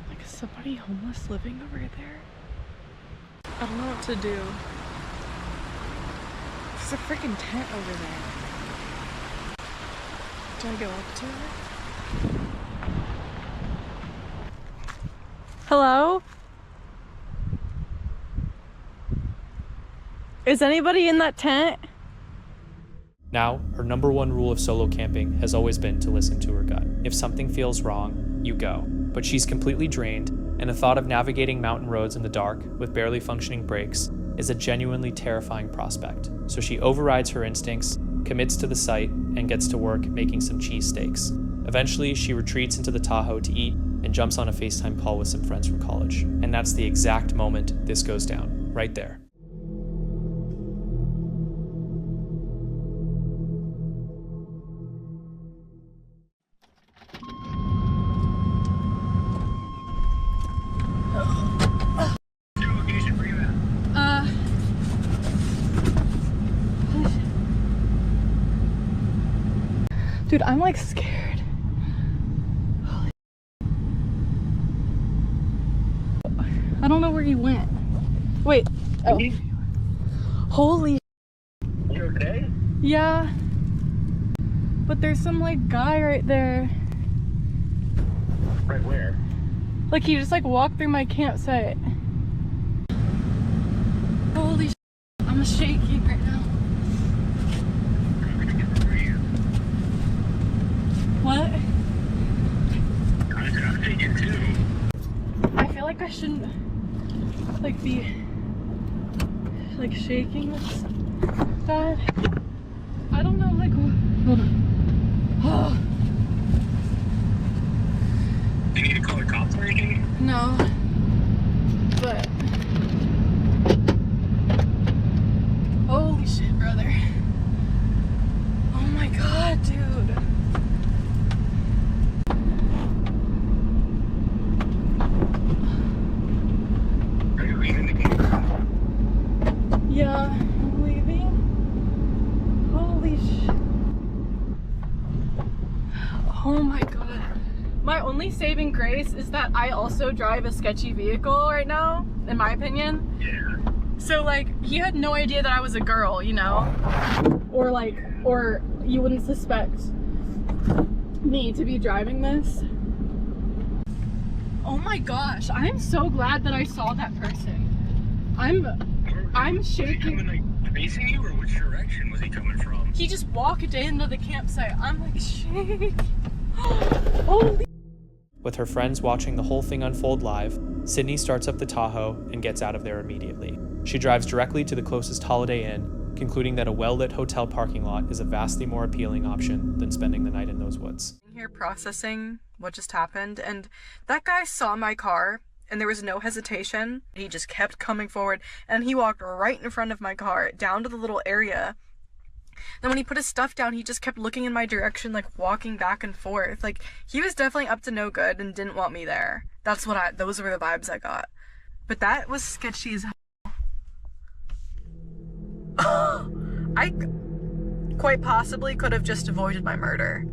Like, is somebody homeless living over there? I don't know what to do. There's a freaking tent over there. Do I go up to it? Hello? Is anybody in that tent? Now, her number one rule of solo camping has always been to listen to her gut. If something feels wrong, you go. But she's completely drained, and the thought of navigating mountain roads in the dark with barely functioning brakes is a genuinely terrifying prospect. So she overrides her instincts, commits to the site, and gets to work making some cheesesteaks. Eventually, she retreats into the Tahoe to eat and jumps on a FaceTime call with some friends from college. And that's the exact moment this goes down, right there. Dude, I'm like scared. Holy. I don't know where he went. Wait. Oh. Holy. You okay? Yeah. But there's some like guy right there. Right where? Like he just like walked through my campsite. Holy shit. I'm shaking right now. What? I'm shaking too. I feel like I shouldn't like be like shaking this bad. I don't know, like hold on. Do you need to call the cops or anything? No. But holy shit, brother. Oh my god, dude. Are you leaving the game? Yeah, I'm leaving. Holy shit. Oh my god. My only saving grace is that I also drive a sketchy vehicle right now, in my opinion. Yeah. So like, he had no idea that I was a girl, you know? Or like, or you wouldn't suspect me to be driving this. Oh my gosh, I'm so glad that I saw that person. I'm shaking. Was he coming like facing you, or which direction was he coming from? He just walked into the campsite. I'm like, shaking. Holy. With her friends watching the whole thing unfold live, Sydney starts up the Tahoe and gets out of there immediately. She drives directly to the closest Holiday Inn, concluding that a well-lit hotel parking lot is a vastly more appealing option than spending the night in those woods. Here processing what just happened, and that guy saw my car and there was no hesitation. He just kept coming forward and he walked right in front of my car down to the little area. Then when he put his stuff down, he just kept looking in my direction, like walking back and forth. Like, he was definitely up to no good and didn't want me there. Those were the vibes I got. But that was sketchy as hell. I quite possibly could have just avoided my murder.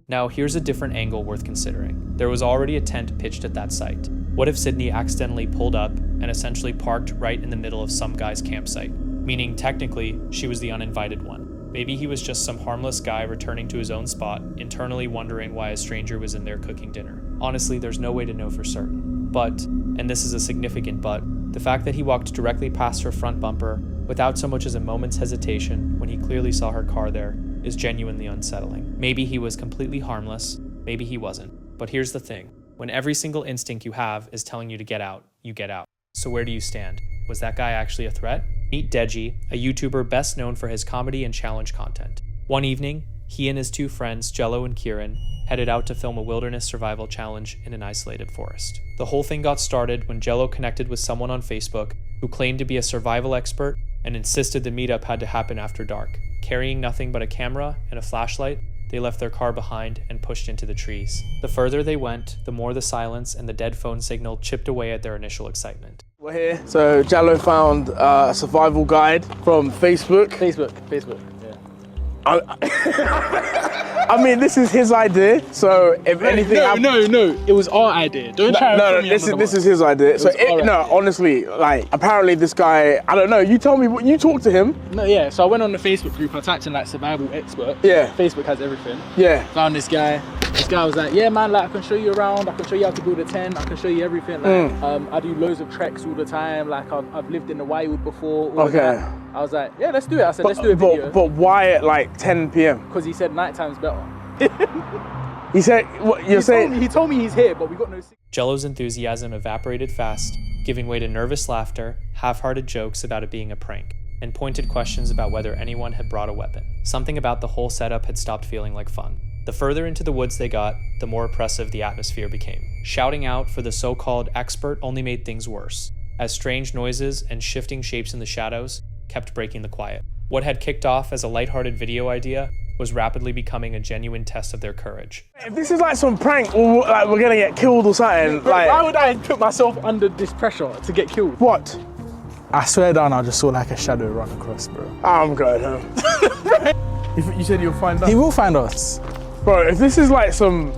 Now, here's a different angle worth considering. There was already a tent pitched at that site. What if Sydney accidentally pulled up and essentially parked right in the middle of some guy's campsite? Meaning, technically, she was the uninvited one. Maybe he was just some harmless guy returning to his own spot, internally wondering why a stranger was in there cooking dinner. Honestly, there's no way to know for certain. But, and this is a significant but, the fact that he walked directly past her front bumper without so much as a moment's hesitation when he clearly saw her car there is genuinely unsettling. Maybe he was completely harmless, maybe he wasn't. But here's the thing. When every single instinct you have is telling you to get out, you get out. So where do you stand? Was that guy actually a threat? Meet Deji, a YouTuber best known for his comedy and challenge content. One evening, he and his two friends, Jello and Kieran, headed out to film a wilderness survival challenge in an isolated forest. The whole thing got started when Jello connected with someone on Facebook who claimed to be a survival expert and insisted the meetup had to happen after dark. Carrying nothing but a camera and a flashlight, they left their car behind and pushed into the trees. The further they went, the more the silence and the dead phone signal chipped away at their initial excitement. We're here. So Jallo found a survival guide from Facebook. Facebook, yeah. I mean, this is his idea, so if anything... No, it was our idea. Don't try to put me this under the is bus. his idea. It So, was our idea. honestly, like, apparently this guy, I don't know, you tell me, what you talked to him. No, yeah, so I went on the Facebook group, I typed in like survival expert. Yeah. Facebook has everything. Yeah. Found this guy. This guy was like, yeah man, like I can show you around, I can show you how to build a tent, I can show you everything. Like, I do loads of treks all the time, like I've lived in the wild before. all Okay. that. I was like, yeah, let's do it. I said, let's do a video. But why at like 10 p.m.? Because he said nighttime's better. He said, what you're saying? He told me he's here, but we got no signal. Jello's enthusiasm evaporated fast, giving way to nervous laughter, half-hearted jokes about it being a prank, and pointed questions about whether anyone had brought a weapon. Something about the whole setup had stopped feeling like fun. The further into the woods they got, the more oppressive the atmosphere became. Shouting out for the so-called expert only made things worse, as strange noises and shifting shapes in the shadows kept breaking the quiet. What had kicked off as a lighthearted video idea was rapidly becoming a genuine test of their courage. If this is like some prank, or like we're gonna get killed or something, like... Why would I put myself under this pressure to get killed? What? I swear down, I just saw like a shadow run across, bro. I'm going home. You said you'll find us? He will find us. Bro, if this is like some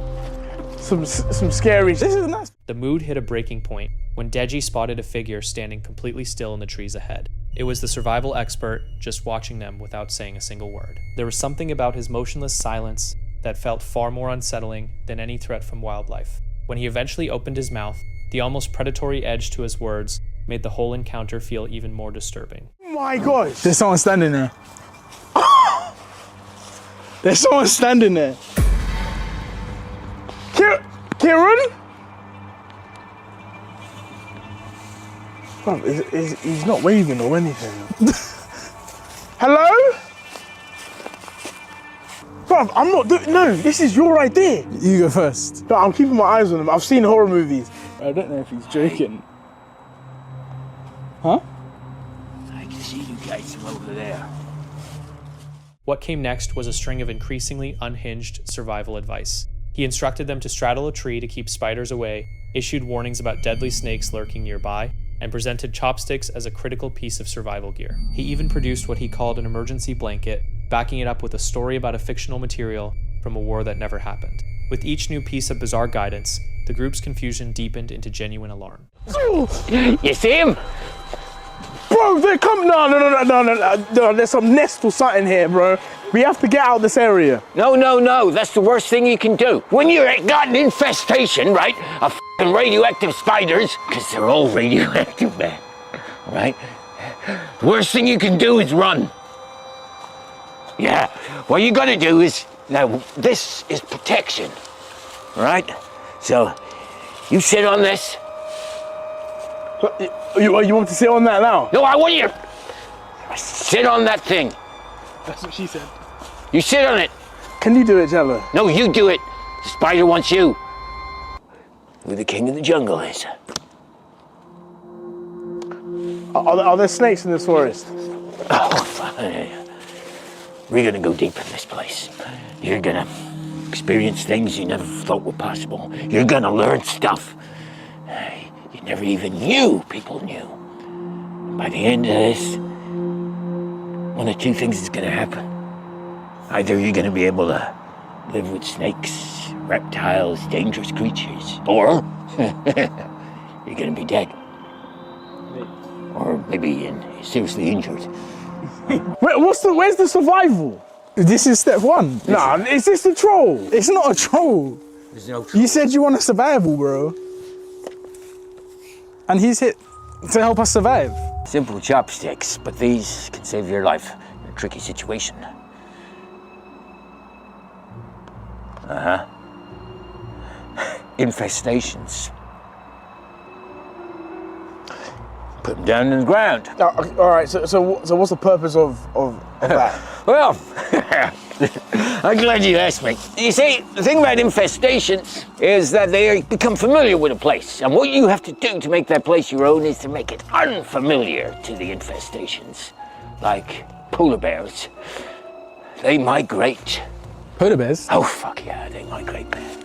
scary... This is nice. The mood hit a breaking point when Deji spotted a figure standing completely still in the trees ahead. It was the survival expert just watching them without saying a single word. There was something about his motionless silence that felt far more unsettling than any threat from wildlife. When he eventually opened his mouth, the almost predatory edge to his words made the whole encounter feel even more disturbing. Oh my gosh! There's someone standing there. There's someone standing there. Kieran? Bro, he's not waving or anything. Hello? Bro, I'm not doing... No, this is your idea. You go first. No, I'm keeping my eyes on him. I've seen horror movies. I don't know if he's joking. Huh? I can see you guys from over there. What came next was a string of increasingly unhinged survival advice. He instructed them to straddle a tree to keep spiders away, issued warnings about deadly snakes lurking nearby, and presented chopsticks as a critical piece of survival gear. He even produced what he called an emergency blanket, backing it up with a story about a fictional material from a war that never happened. With each new piece of bizarre guidance, the group's confusion deepened into genuine alarm. You see him? Bro, they're coming. No, there's some nest or something here, bro. We have to get out of this area. No, that's the worst thing you can do. When you've got an infestation, right, of f***ing radioactive spiders, because they're all radioactive, man, all right? The worst thing you can do is run. Yeah, what you gotta do is, now, this is protection, all right? So, you sit on this. You want to sit on that now? No, I want you to sit on that thing. That's what she said. You sit on it. Can you do it, Jello? No, you do it. The spider wants you. Who the king of the jungle is. Are there snakes in this forest? Oh, fine. We're gonna go deep in this place. You're gonna experience things you never thought were possible. You're gonna learn stuff you never even knew people knew. And by the end of this, one of two things is gonna happen. Either you're gonna be able to live with snakes, reptiles, dangerous creatures, or you're gonna be dead. Or maybe seriously injured. Where's the survival? This is step one. Nah, is this the troll? It's not a troll. There's no troll. You said you want a survival, bro. And he's hit to help us survive. Simple chopsticks, but these can save your life in a tricky situation. Infestations. Put them down in the ground. All right, so what's the purpose of that? Well, I'm glad you asked me. You see, the thing about infestations is that they become familiar with a place. And what you have to do to make that place your own is to make it unfamiliar to the infestations. Like polar bears. They migrate. Polar bears? Oh, fuck yeah, they migrate, man.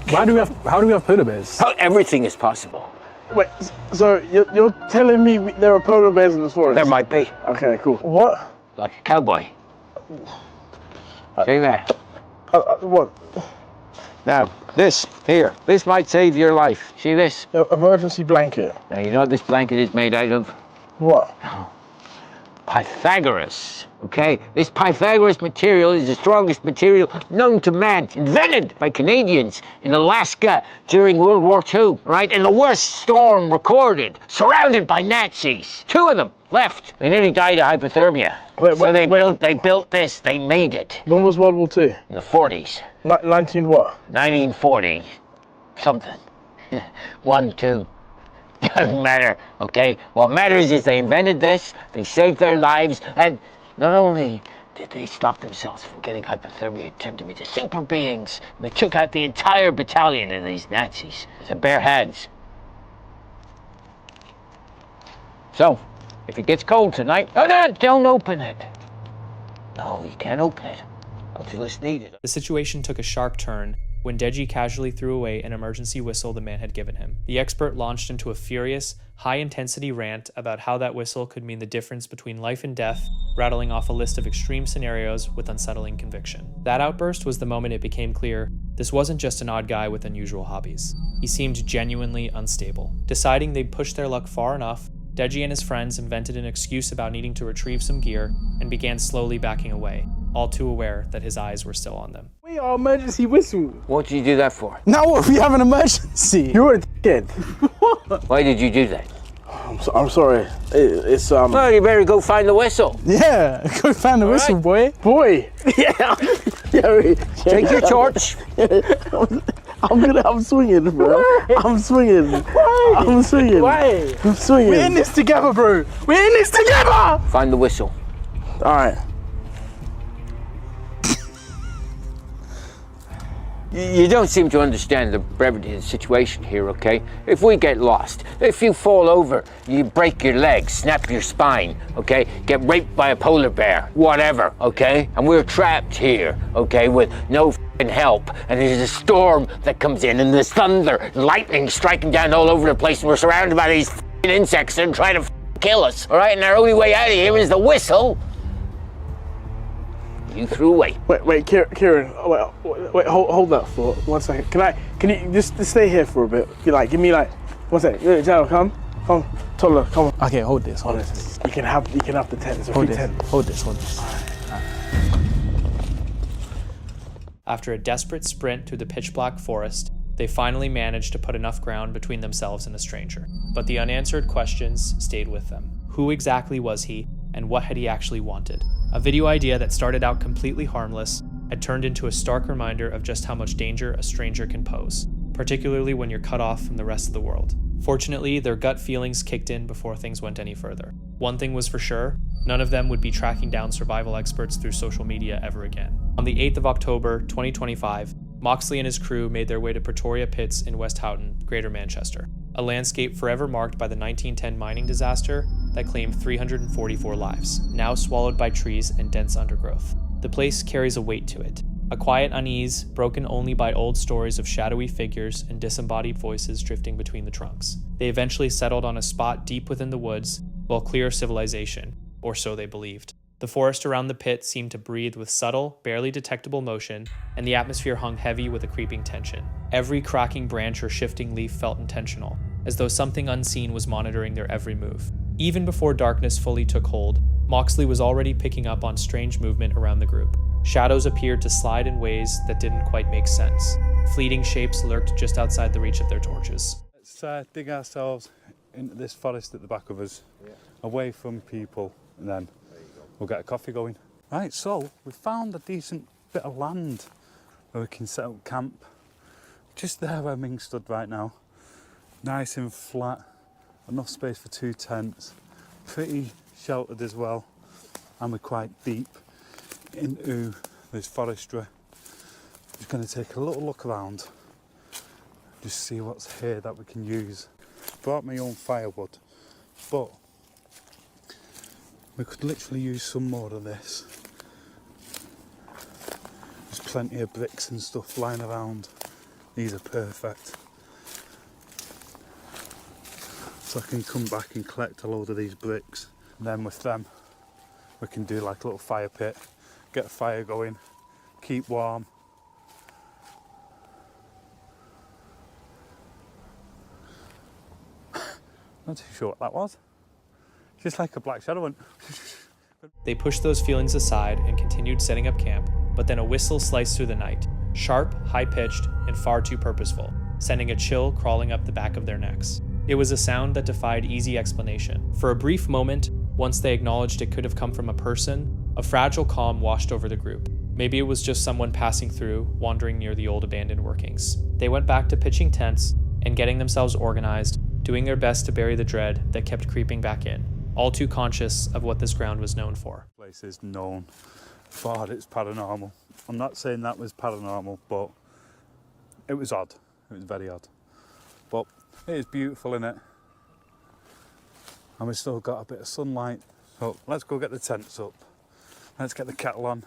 How do we have polar bears? Everything is possible. Wait, so you're telling me there are polar bears in this forest? There might be. Okay, cool. What? Like a cowboy. See that? What? Now, this might save your life. See this? Emergency blanket. Now, you know what this blanket is made out of? What? Pythagoras. Okay? This Pythagoras material is the strongest material known to man, invented by Canadians in Alaska during World War II, right? In the worst storm recorded, surrounded by Nazis. 2 of them left. They nearly died of hypothermia. They built this, they made it. When was World War II? In the 40s. 1940. Something. 1, 2. Doesn't matter, okay? What matters is they invented this, they saved their lives, and not only did they stop themselves from getting hypothermia and turned them into super beings, they took out the entire battalion of these Nazis. It's bare hands. So, if it gets cold tonight, don't open it. No, you can't open it until it's needed. The situation took a sharp turn when Deji casually threw away an emergency whistle the man had given him. The expert launched into a furious, high-intensity rant about how that whistle could mean the difference between life and death, rattling off a list of extreme scenarios with unsettling conviction. That outburst was the moment it became clear this wasn't just an odd guy with unusual hobbies. He seemed genuinely unstable. Deciding they'd pushed their luck far enough, Deji and his friends invented an excuse about needing to retrieve some gear and began slowly backing away, all too aware that his eyes were still on them. We are emergency whistle. What did you do that for? Now what? We have an emergency. You're a dickhead. Why did you do that? I'm sorry. It's Well, you better go find the whistle. Yeah, go find the whistle, boy. Boy. Yeah. Take your torch. I'm swinging, bro. I'm swinging. I'm swinging. Why? I'm swinging. We're in this together, bro. We're in this together. Find the whistle. All right. You don't seem to understand the brevity of the situation here, okay? If we get lost, if you fall over, you break your leg, snap your spine, okay? Get raped by a polar bear, whatever, okay? And we're trapped here, okay, with no f***ing help. And there's a storm that comes in, and there's thunder, and lightning striking down all over the place, and we're surrounded by these f***ing insects that are trying to kill us, all right? And our only way out of here is the whistle. You threw away. Wait, Kieran. Wait, hold that thought. 1 second. Can you just stay here for a bit? Give me 1 second. Jaro, come, Toddler, come on. Okay, hold this. You can have the tent. It's a free tent. Hold this. After a desperate sprint through the pitch-black forest, they finally managed to put enough ground between themselves and the stranger. But the unanswered questions stayed with them. Who exactly was he, and what had he actually wanted? A video idea that started out completely harmless had turned into a stark reminder of just how much danger a stranger can pose, particularly when you're cut off from the rest of the world. Fortunately, their gut feelings kicked in before things went any further. One thing was for sure, none of them would be tracking down survival experts through social media ever again. On the 8th of October, 2025, Moxley and his crew made their way to Pretoria Pits in West Houghton, Greater Manchester, a landscape forever marked by the 1910 mining disaster that claimed 344 lives, now swallowed by trees and dense undergrowth. The place carries a weight to it, a quiet unease broken only by old stories of shadowy figures and disembodied voices drifting between the trunks. They eventually settled on a spot deep within the woods, while clear civilization, or so they believed. The forest around the pit seemed to breathe with subtle, barely detectable motion, and the atmosphere hung heavy with a creeping tension. Every cracking branch or shifting leaf felt intentional, as though something unseen was monitoring their every move. Even before darkness fully took hold, Moxley was already picking up on strange movement around the group. Shadows appeared to slide in ways that didn't quite make sense. Fleeting shapes lurked just outside the reach of their torches. Let's dig ourselves into this forest at the back of us, away from people, and then we'll get a coffee going. Right, so we found a decent bit of land where we can set up camp. Just there where Ming stood right now. Nice and flat, enough space for 2 tents. Pretty sheltered as well, and we're quite deep into this forestry. Just going to take a little look around, just see what's here that we can use. Brought my own firewood, but we could literally use some more of this. There's plenty of bricks and stuff lying around. These are perfect. So I can come back and collect a load of these bricks. And then with them, we can do like a little fire pit, get a fire going, keep warm. Not too sure what that was. Just like a black shadow went. They pushed those feelings aside and continued setting up camp, but then a whistle sliced through the night, sharp, high-pitched, and far too purposeful, sending a chill crawling up the back of their necks. It was a sound that defied easy explanation. For a brief moment, once they acknowledged it could have come from a person, a fragile calm washed over the group. Maybe it was just someone passing through, wandering near the old abandoned workings. They went back to pitching tents and getting themselves organized, doing their best to bury the dread that kept creeping back in, all too conscious of what this ground was known for. The place is known for its paranormal. I'm not saying that was paranormal, but it was odd. It was very odd. But it is beautiful, innit? And we've still got a bit of sunlight. So let's go get the tents up. Let's get the kettle on,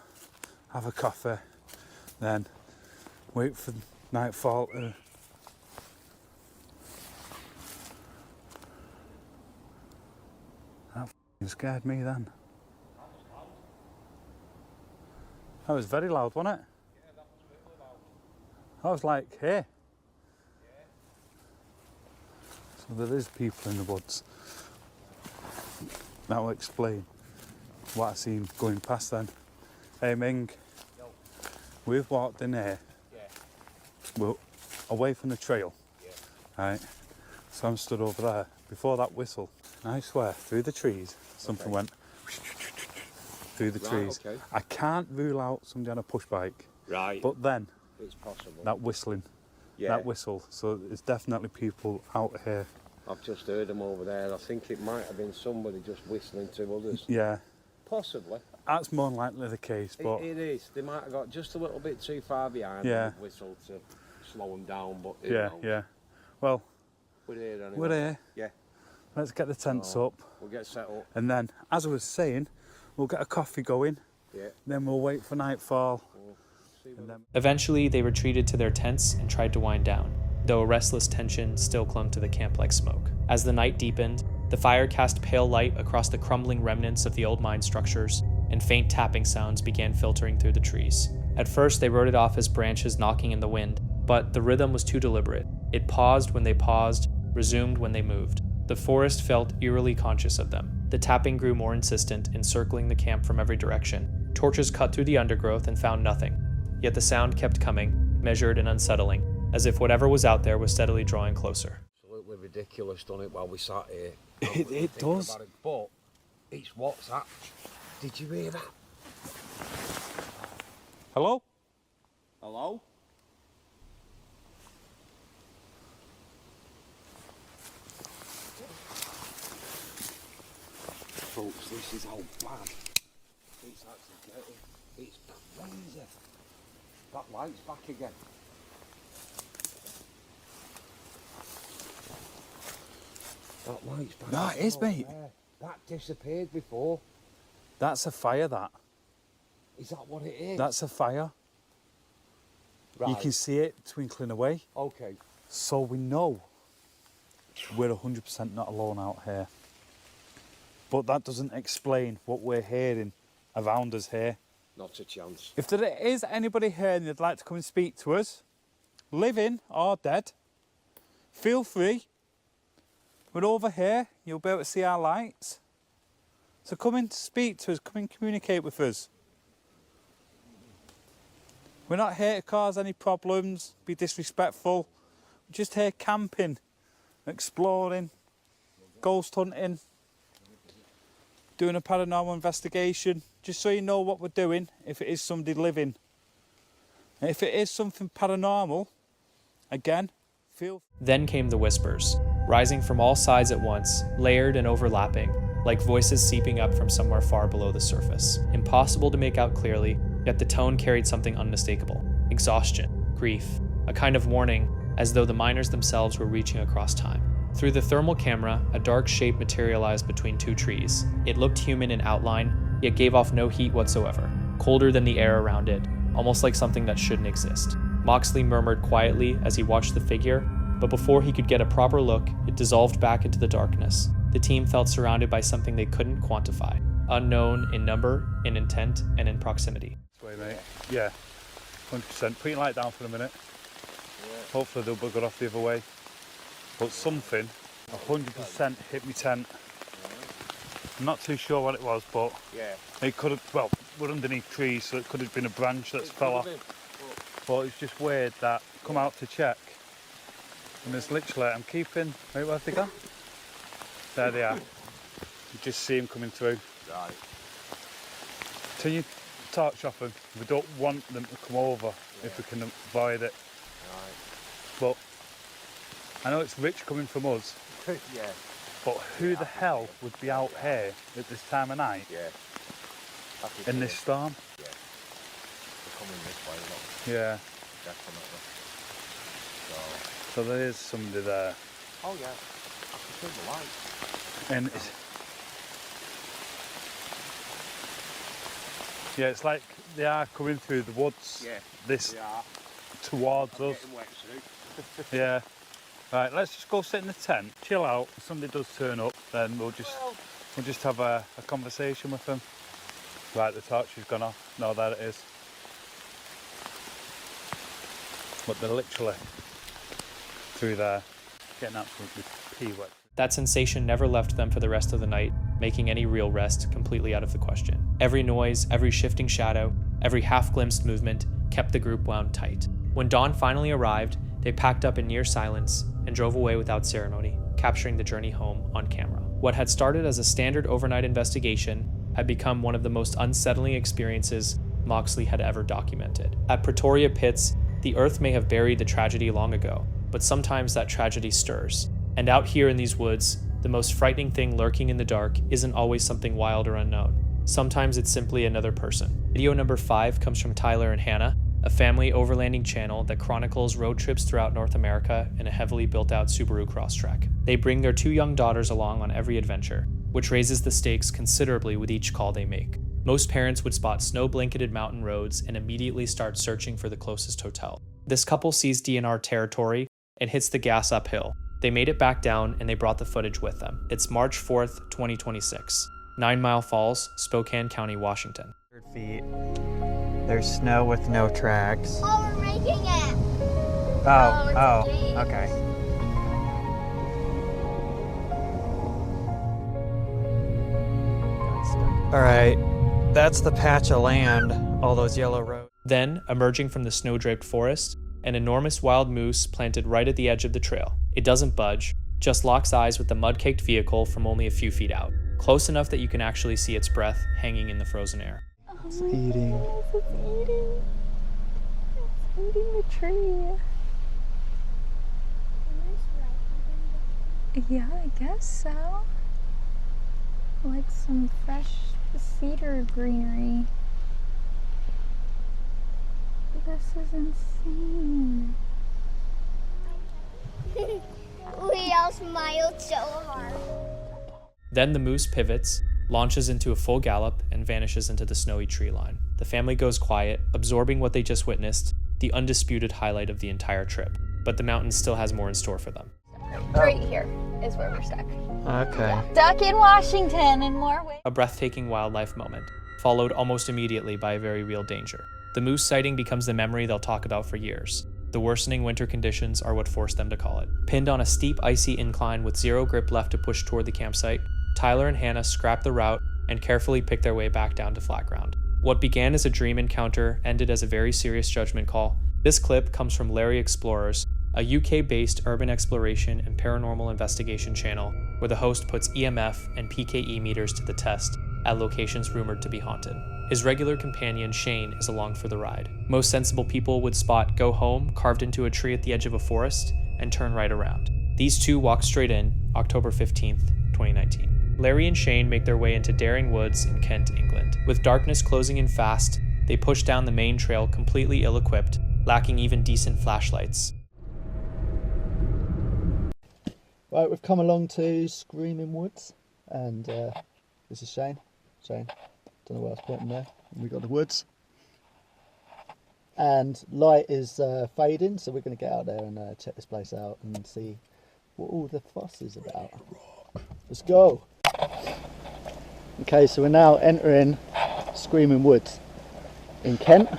have a coffee, then wait for nightfall. That f***ing scared me then. That was very loud, wasn't it? I was like, hey. So there is people in the woods. That will explain what I seen going past then. Hey Ming, we've walked in here. We're away from the trail. Right? So I'm stood over there before that whistle. And I swear, through the trees, something went through the trees. Okay. I can't rule out somebody on a push bike. Right. But then, it's possible. that whistling, Yeah. that whistle. So there's definitely people out here. I've just heard them over there. I think it might have been somebody just whistling to others. Yeah. Possibly. That's more than likely the case, but It is. They might have got just a little bit too far behind. Yeah. And whistled to slow them down, but who yeah, knows? yeah. Well, We're here anyway. we're here. Yeah. Let's get the tents So, up. We'll get set up. And then, as I was saying, we'll get a coffee going. Yeah. Then we'll wait for nightfall. And then Eventually, they retreated to their tents and tried to wind down, though a restless tension still clung to the camp like smoke. As the night deepened, the fire cast pale light across the crumbling remnants of the old mine structures, and faint tapping sounds began filtering through the trees. At first, they wrote it off as branches knocking in the wind, but the rhythm was too deliberate. It paused when they paused, resumed when they moved. The forest felt eerily conscious of them. The tapping grew more insistent, encircling the camp from every direction. Torches cut through the undergrowth and found nothing. Yet the sound kept coming, measured and unsettling, as if whatever was out there was steadily drawing closer. Absolutely ridiculous, done it while we sat here. It does. About it, but it's what's that? Did you hear that? Hello? Hello? Folks, this is how bad it's actually getting. It's crazy. That light's back again. That light's back. No, it is, mate. There. That disappeared before. That's a fire, that. Is that what it is? That's a fire. Right. You can see it twinkling away. Okay. So we know we're 100% not alone out here. But that doesn't explain what we're hearing around us here. Not a chance. If there is anybody here and you'd like to come and speak to us, living or dead, feel free. We're over here, you'll be able to see our lights. So come and speak to us, come and communicate with us. We're not here to cause any problems, be disrespectful. We're just here camping, exploring, ghost hunting, doing a paranormal investigation, just so you know what we're doing if it is somebody living. And if it is something paranormal, again, feel... Then came the whispers, rising from all sides at once, layered and overlapping, like voices seeping up from somewhere far below the surface. Impossible to make out clearly, yet the tone carried something unmistakable. Exhaustion, grief, a kind of warning, as though the miners themselves were reaching across time. Through the thermal camera, a dark shape materialized between two trees. It looked human in outline, yet gave off no heat whatsoever, colder than the air around it, almost like something that shouldn't exist. Moxley murmured quietly as he watched the figure, but before he could get a proper look, it dissolved back into the darkness. The team felt surrounded by something they couldn't quantify, unknown in number, in intent, and in proximity. This way, mate. Yeah, 100%. Put your light down for a minute. Hopefully they'll bugger off the other way. But something 100% hit me tent. I'm not too sure what it was, but it could have, well, we're underneath trees, so it could have been a branch that's fell off. But it's just weird that come out to check, and there's literally, I'm keeping, wait, where'd they go? There they are. You just see them coming through. Right. Turn your torch off them. We don't want them to come over if we can avoid it. Right. But I know it's rich coming from us. Yeah. But who the hell would be out here at this time of night? Yeah. In this storm? Yeah. They're coming this way, look. Yeah. Definitely. So there is somebody there. Oh yeah. I can see the light. And it's, yeah, it's like they are coming through the woods. Yeah. This They are. towards us. Yeah. Right, let's just go sit in the tent, chill out. If somebody does turn up, then we'll just have a conversation with them. Right, the torch has gone off. No, there it is. But they're literally through there, getting absolutely pee wet. That sensation never left them for the rest of the night, making any real rest completely out of the question. Every noise, every shifting shadow, every half-glimpsed movement kept the group wound tight. When dawn finally arrived, they packed up in near silence and drove away without ceremony, capturing the journey home on camera. What had started as a standard overnight investigation had become one of the most unsettling experiences Moxley had ever documented. At Pretoria Pits, the earth may have buried the tragedy long ago, but sometimes that tragedy stirs. And out here in these woods, the most frightening thing lurking in the dark isn't always something wild or unknown. Sometimes it's simply another person. Video number 5 comes from Tyler and Hannah, a family overlanding channel that chronicles road trips throughout North America in a heavily built-out Subaru Crosstrek. They bring their 2 young daughters along on every adventure, which raises the stakes considerably with each call they make. Most parents would spot snow-blanketed mountain roads and immediately start searching for the closest hotel. This couple sees DNR territory and hits the gas uphill. They made it back down and they brought the footage with them. It's March 4th, 2026. 9 Mile Falls, Spokane County, Washington. Feet. There's snow with no tracks. Oh, we're making it. Okay. Alright, that's the patch of land, all those yellow roads. Then, emerging from the snow-draped forest, an enormous wild moose planted right at the edge of the trail. It doesn't budge, just locks eyes with the mud-caked vehicle from only a few feet out, close enough that you can actually see its breath hanging in the frozen air. It's eating. It's eating the tree. Yeah, I guess so. Like some fresh cedar greenery. This is insane. We all smiled so hard. Then the moose pivots, launches into a full gallop, and vanishes into the snowy tree line. The family goes quiet, absorbing what they just witnessed, the undisputed highlight of the entire trip. But the mountain still has more in store for them. Right here is where we're stuck. Okay. Stuck in Washington in more ways. A breathtaking wildlife moment, followed almost immediately by a very real danger. The moose sighting becomes the memory they'll talk about for years. The worsening winter conditions are what forced them to call it. Pinned on a steep, icy incline with zero grip left to push toward the campsite, Tyler and Hannah scrap the route and carefully pick their way back down to flat ground. What began as a dream encounter ended as a very serious judgment call. This clip comes from Larry Explorers, a UK-based urban exploration and paranormal investigation channel where the host puts EMF and PKE meters to the test at locations rumored to be haunted. His regular companion, Shane, is along for the ride. Most sensible people would spot "Go Home" carved into a tree at the edge of a forest and turn right around. These two walk straight in, October 15th, 2019. Larry and Shane make their way into Daring Woods in Kent, England. With darkness closing in fast, they push down the main trail completely ill-equipped, lacking even decent flashlights. Right, we've come along to Screaming Woods, and this is Shane. Shane, don't know where I was pointing there. And we got the woods, and light is fading, so we're going to get out there and check this place out and see what all the fuss is about. Let's go. Okay, so we're now entering Screaming Woods in Kent.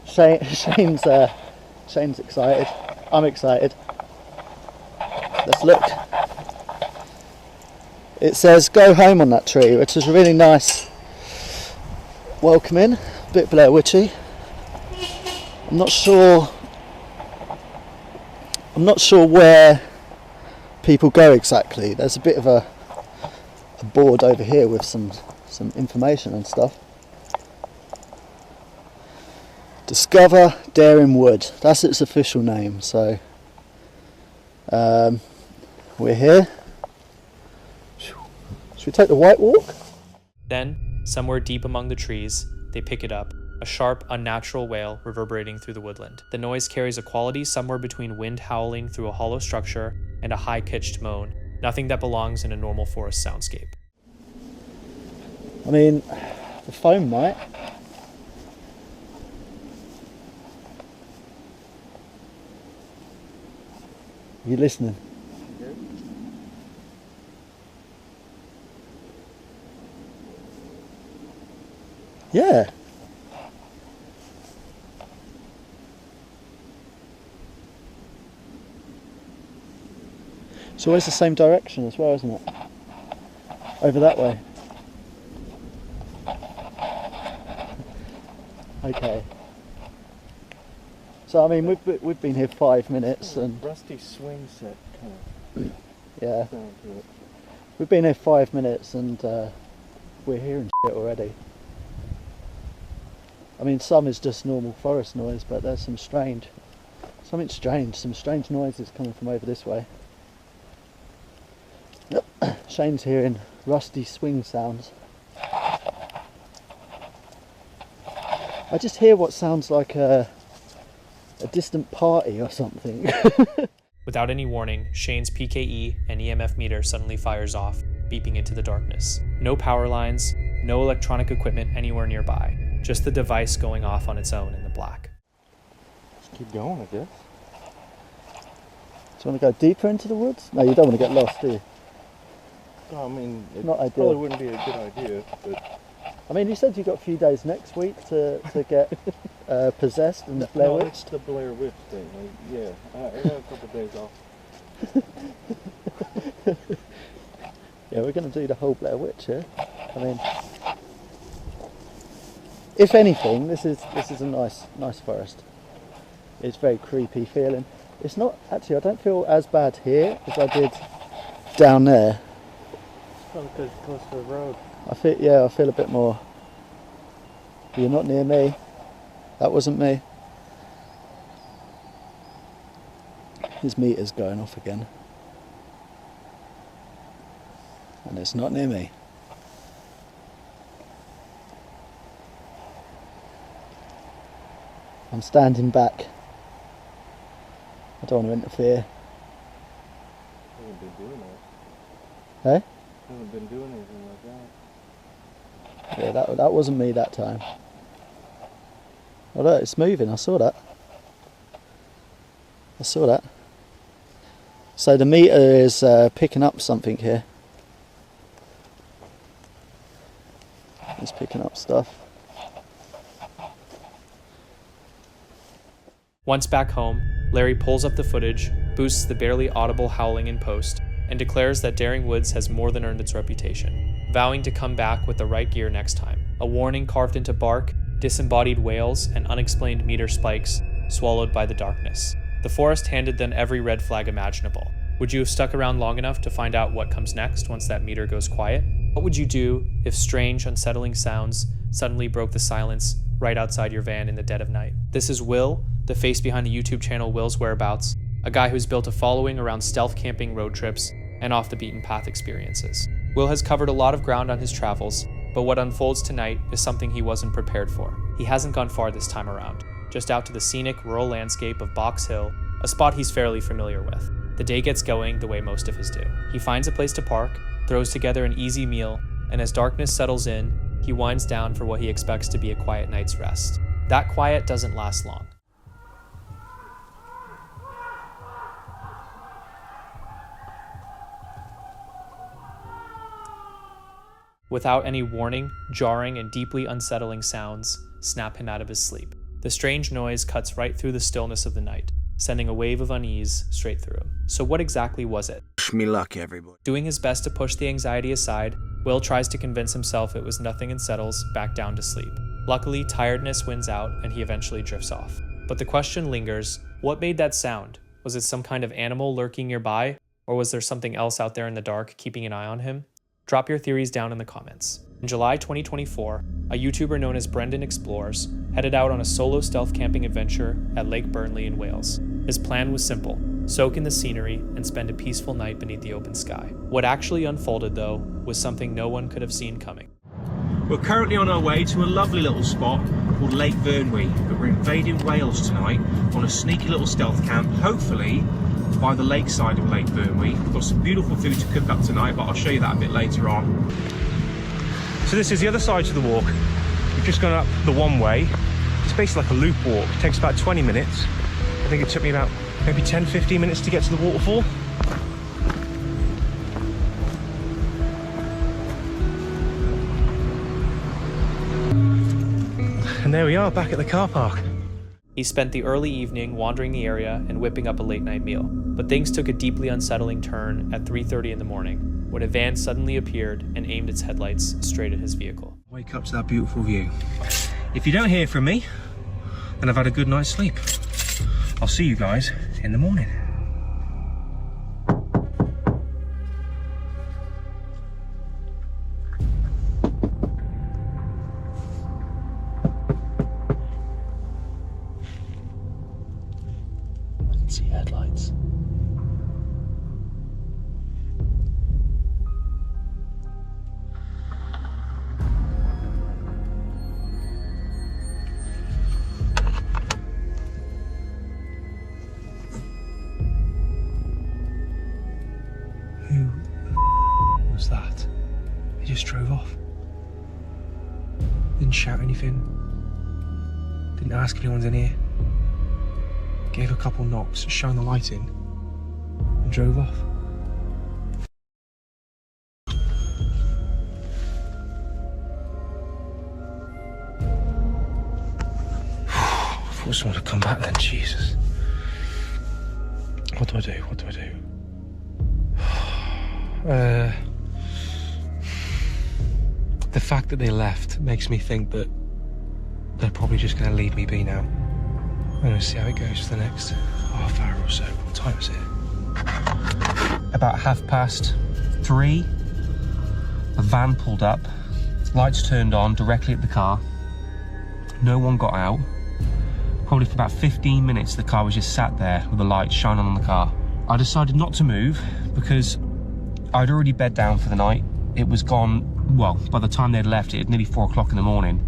Shane's excited. I'm excited. Let's look. It says "Go Home" on that tree, which is really nice, welcoming, a bit Blair Witchy. I'm not sure where people go exactly. There's a bit of a board over here with some information and stuff. Discover Daring Wood, that's its official name. So we're here. Should we take the white walk? Then, somewhere deep among the trees, they pick it up, a sharp, unnatural wail reverberating through the woodland. The noise carries a quality somewhere between wind howling through a hollow structure and a high-pitched moan, nothing that belongs in a normal forest soundscape. I mean, the phone might. You listening? Yeah. It's always the same direction as well, isn't it? Over that way. Okay. So I mean, we've been here 5 minutes and Rusty swing set kind of. yeah, sound to it. we've been here 5 minutes and we're hearing shit already. I mean, some is just normal forest noise, but there's some strange noises coming from over this way. Shane's hearing rusty swing sounds. I just hear what sounds like a distant party or something. Without any warning, Shane's PKE and EMF meter suddenly fires off, beeping into the darkness. No power lines, no electronic equipment anywhere nearby, just the device going off on its own in the black. Let's keep going, I guess. Do you want to go deeper into the woods? No, you don't want to get lost, do you? No, I mean, it Not ideal. probably wouldn't be a good idea, but... I mean, you said you got a few days next week to get possessed and Blair No, Witch. it's the Blair Witch thing. Yeah, I got a couple days off. Yeah, we're going to do the whole Blair Witch here. I mean, if anything, this is a nice forest. It's very creepy feeling. It's not actually. I don't feel as bad here as I did down there. Probably because it's close to the road. I feel a bit more. You're not near me. That wasn't me. His meter's going off again. And it's not near me. I'm standing back. I don't want to interfere. I haven't been doing that. Hey? I haven't been doing anything like that. Yeah, that wasn't me that time. Oh look, it's moving, I saw that. So the meter is picking up something here. It's picking up stuff. Once back home, Larry pulls up the footage, boosts the barely audible howling in post, and declares that Daring Woods has more than earned its reputation, vowing to come back with the right gear next time. A warning carved into bark, disembodied wails, and unexplained meter spikes swallowed by the darkness. The forest handed them every red flag imaginable. Would you have stuck around long enough to find out what comes next once that meter goes quiet? What would you do if strange, unsettling sounds suddenly broke the silence right outside your van in the dead of night? This is Will, the face behind the YouTube channel Will's Whereabouts, a guy who's built a following around stealth camping road trips and off the beaten path experiences. Will has covered a lot of ground on his travels, but what unfolds tonight is something he wasn't prepared for. He hasn't gone far this time around, just out to the scenic rural landscape of Box Hill, a spot he's fairly familiar with. The day gets going the way most of his do. He finds a place to park, throws together an easy meal, and as darkness settles in, he winds down for what he expects to be a quiet night's rest. That quiet doesn't last long. Without any warning, jarring and deeply unsettling sounds snap him out of his sleep. The strange noise cuts right through the stillness of the night, sending a wave of unease straight through him. So what exactly was it? Wish me luck, everybody. Doing his best to push the anxiety aside, Will tries to convince himself it was nothing and settles back down to sleep. Luckily, tiredness wins out and he eventually drifts off. But the question lingers, what made that sound? Was it some kind of animal lurking nearby? Or was there something else out there in the dark keeping an eye on him? Drop your theories down in the comments. In July 2024, a YouTuber known as Brendan Explores headed out on a solo stealth camping adventure at Lake Burnley in Wales. His plan was simple: soak in the scenery and spend a peaceful night beneath the open sky. What actually unfolded, though, was something no one could have seen coming. We're currently on our way to a lovely little spot called Lake Burnley, but we're invading Wales tonight on a sneaky little stealth camp, hopefully by the lakeside of Lake Burnley. We've got some beautiful food to cook up tonight, but I'll show you that a bit later on. So this is the other side to the walk. We've just gone up the one way. It's basically like a loop walk. It takes about 20 minutes. I think it took me about maybe 10-15 minutes to get to the waterfall. And there we are, back at the car park. He spent the early evening wandering the area and whipping up a late-night meal. But things took a deeply unsettling turn at 3:30 in the morning, when a van suddenly appeared and aimed its headlights straight at his vehicle. Wake up to that beautiful view. If you don't hear from me, then I've had a good night's sleep. I'll see you guys in the morning. See headlights. Who was that? They just drove off. Didn't shout anything. Didn't ask if anyone's in here. Gave a couple knocks, shone the light in, and drove off. I thought someone would come back then, Jesus. What do I do? What do I do? The fact that they left makes me think that they're probably just going to leave me be now. I'm going to see how it goes for the next half hour or so. What time is it? About 3:30. A van pulled up, lights turned on directly at the car. No one got out. Probably for about 15 minutes the car was just sat there with the lights shining on the car. I decided not to move because I'd already bed down for the night. It was gone, well, by the time they'd left it, nearly 4 o'clock in the morning.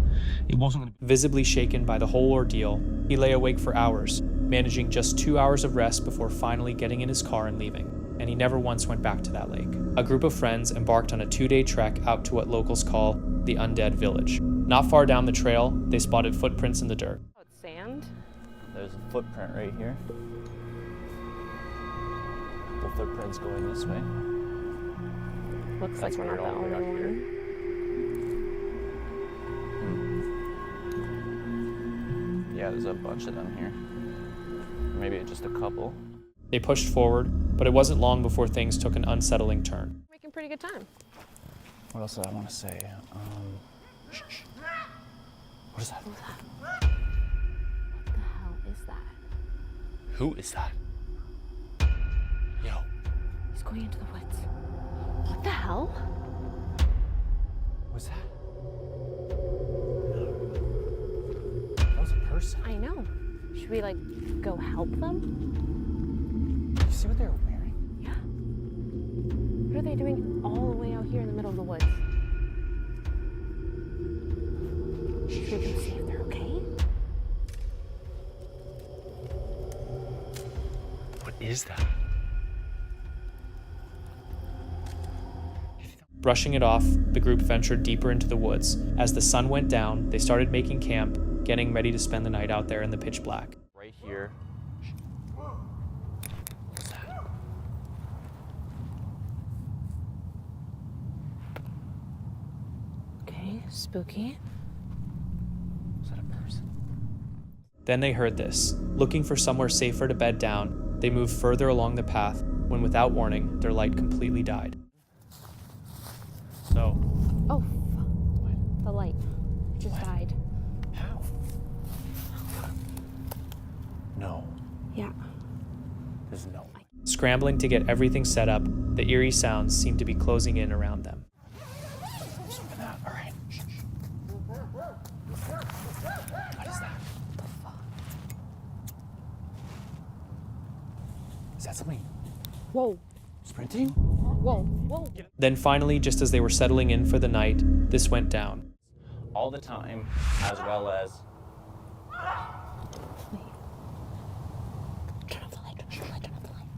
It wasn't going to be... Visibly shaken by the whole ordeal, he lay awake for hours, managing just 2 hours of rest before finally getting in his car and leaving. And he never once went back to that lake. A group of friends embarked on a 2-day trek out to what locals call the Undead Village. Not far down the trail, they spotted footprints in the dirt. Oh, it's sand? There's a footprint right here. The footprint's going this way. Looks like we're not the only one. Yeah, there's a bunch of them here. Maybe just a couple. They pushed forward, but it wasn't long before things took an unsettling turn. Making pretty good time. What else did I want to say? Shh. What is that? What the hell is that? Who is that? Yo. He's going into the woods. What the hell? What's that? That was a person. I know. Should we, go help them? You see what they were wearing? Yeah. What are they doing all the way out here in the middle of the woods? Should we go see if they're okay? What is that? Brushing it off, the group ventured deeper into the woods. As the sun went down, they started making camp, getting ready to spend the night out there in the pitch black. Right here. What's that? Okay, spooky. Is that a person? Then they heard this. Looking for somewhere safer to bed down, they moved further along the path when, without warning, their light completely died. So. Oh, what? The light. It just died. How? No. Yeah. There's no. Scrambling to get everything set up, the eerie sounds seemed to be closing in around them. All right. Shh. What is that? What the fuck? Is that something? Whoa. Sprinting? Whoa. Then finally, just as they were settling in for the night, this went down. All the time, as well as... Wait. Turn off the light, turn off the light.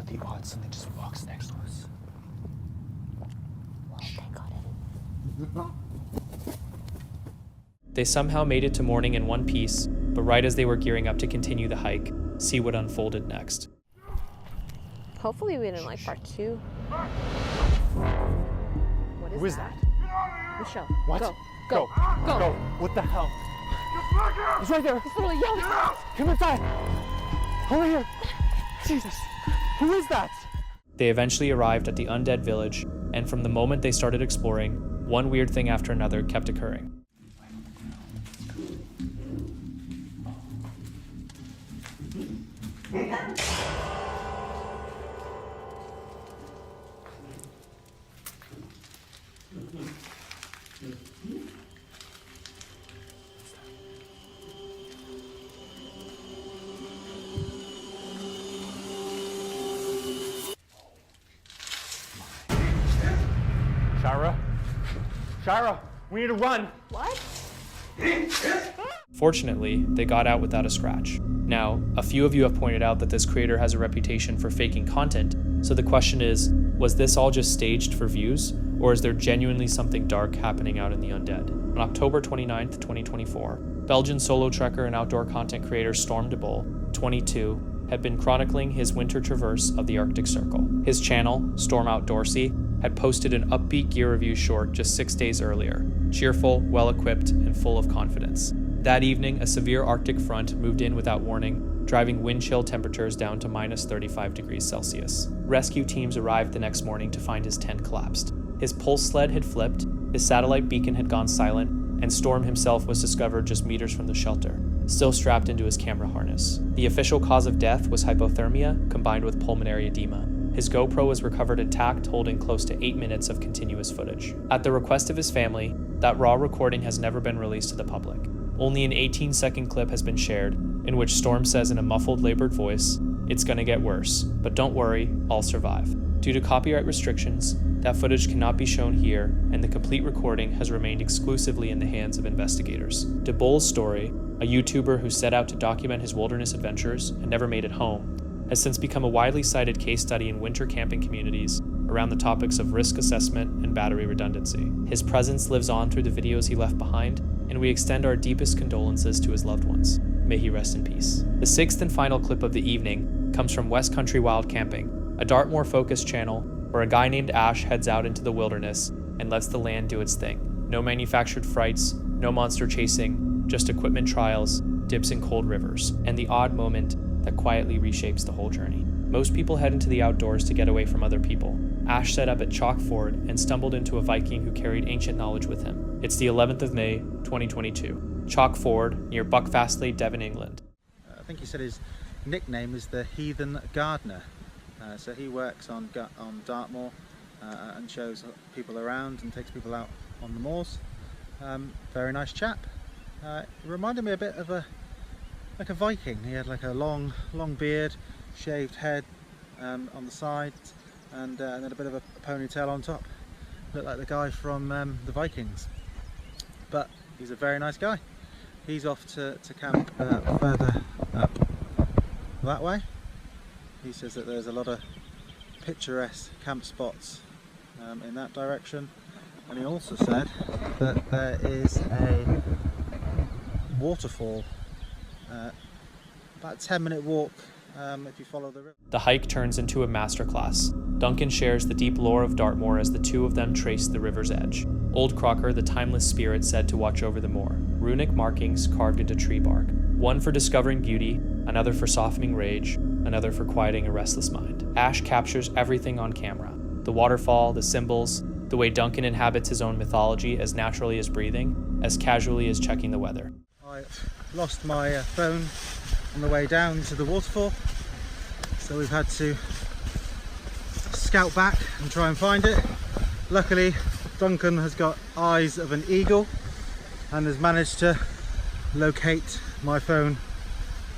the odd something just walks next to us. They somehow made it to morning in one piece, but right as they were gearing up to continue the hike, see what unfolded next. Hopefully we didn't like part 2. What Who is that? Michelle, What? go. Go. What the hell? He's right there. He's literally yelling. Come inside. Over here. Jesus. Who is that? They eventually arrived at the undead village, and from the moment they started exploring, one weird thing after another kept occurring. Shira, we need to run. What? Fortunately, they got out without a scratch. Now, a few of you have pointed out that this creator has a reputation for faking content, so the question is, was this all just staged for views, or is there genuinely something dark happening out in the undead? On October 29th, 2024, Belgian solo trekker and outdoor content creator Storm de Bol, 22, had been chronicling his winter traverse of the Arctic Circle. His channel, Storm Outdoorsy, had posted an upbeat gear review short just 6 days earlier, cheerful, well-equipped, and full of confidence. That evening, a severe Arctic front moved in without warning, driving wind chill temperatures down to minus 35 degrees Celsius. Rescue teams arrived the next morning to find his tent collapsed. His pulse sled had flipped, his satellite beacon had gone silent, and Storm himself was discovered just meters from the shelter, still strapped into his camera harness. The official cause of death was hypothermia combined with pulmonary edema. His GoPro was recovered intact, holding close to 8 minutes of continuous footage. At the request of his family, that raw recording has never been released to the public. Only an 18-second clip has been shared, in which Storm says in a muffled, labored voice, "It's gonna get worse, but don't worry, I'll survive." Due to copyright restrictions, that footage cannot be shown here, and the complete recording has remained exclusively in the hands of investigators. De Bol's story, a YouTuber who set out to document his wilderness adventures and never made it home, has since become a widely cited case study in winter camping communities around the topics of risk assessment and battery redundancy. His presence lives on through the videos he left behind, and we extend our deepest condolences to his loved ones. May he rest in peace. The sixth and final clip of the evening comes from West Country Wild Camping, a Dartmoor-focused channel where a guy named Ash heads out into the wilderness and lets the land do its thing. No manufactured frights, no monster chasing, just equipment trials, dips in cold rivers, and the odd moment that quietly reshapes the whole journey. Most people head into the outdoors to get away from other people. Ash set up at Chalk Ford and stumbled into a Viking who carried ancient knowledge with him. It's the 11th of May, 2022. Chalk Ford, near Buckfastleigh, Devon, England. I think he said his nickname is the Heathen Gardener. So he works on Dartmoor and shows people around and takes people out on the moors. Very nice chap. It reminded me a bit of a Viking. He had like a long beard, shaved head on the sides, and then a bit of a ponytail on top. Looked like the guy from the Vikings. But he's a very nice guy. He's off to camp further up that way. He says that there's a lot of picturesque camp spots in that direction, and he also said that there is a waterfall about a 10-minute walk if you follow the river. The hike turns into a masterclass. Duncan shares the deep lore of Dartmoor as the two of them trace the river's edge. Old Crocker, the timeless spirit said to watch over the moor. Runic markings carved into tree bark. One for discovering beauty, another for softening rage, another for quieting a restless mind. Ash captures everything on camera. The waterfall, the symbols, the way Duncan inhabits his own mythology as naturally as breathing, as casually as checking the weather. I lost my phone on the way down to the waterfall, so we've had to scout back and try and find it. Luckily, Duncan has got eyes of an eagle and has managed to locate my phone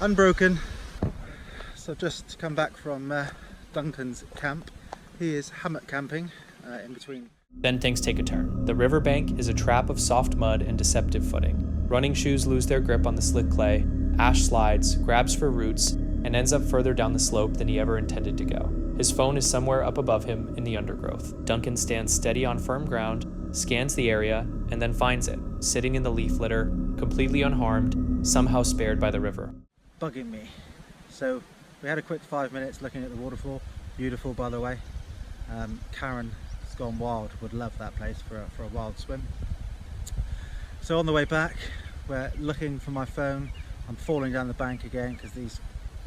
unbroken. So I've just come back from Duncan's camp. He is hammock camping in between. Then things take a turn. The riverbank is a trap of soft mud and deceptive footing. Running shoes lose their grip on the slick clay. Ash slides, grabs for roots, and ends up further down the slope than he ever intended to go. His phone is somewhere up above him in the undergrowth. Duncan stands steady on firm ground, scans the area, and then finds it, sitting in the leaf litter, completely unharmed, somehow spared by the river. Bugging me. So we had a quick 5 minutes looking at the waterfall. Beautiful, by the way. Karen's gone wild, would love that place for a wild swim. So on the way back, we're looking for my phone. I'm falling down the bank again because these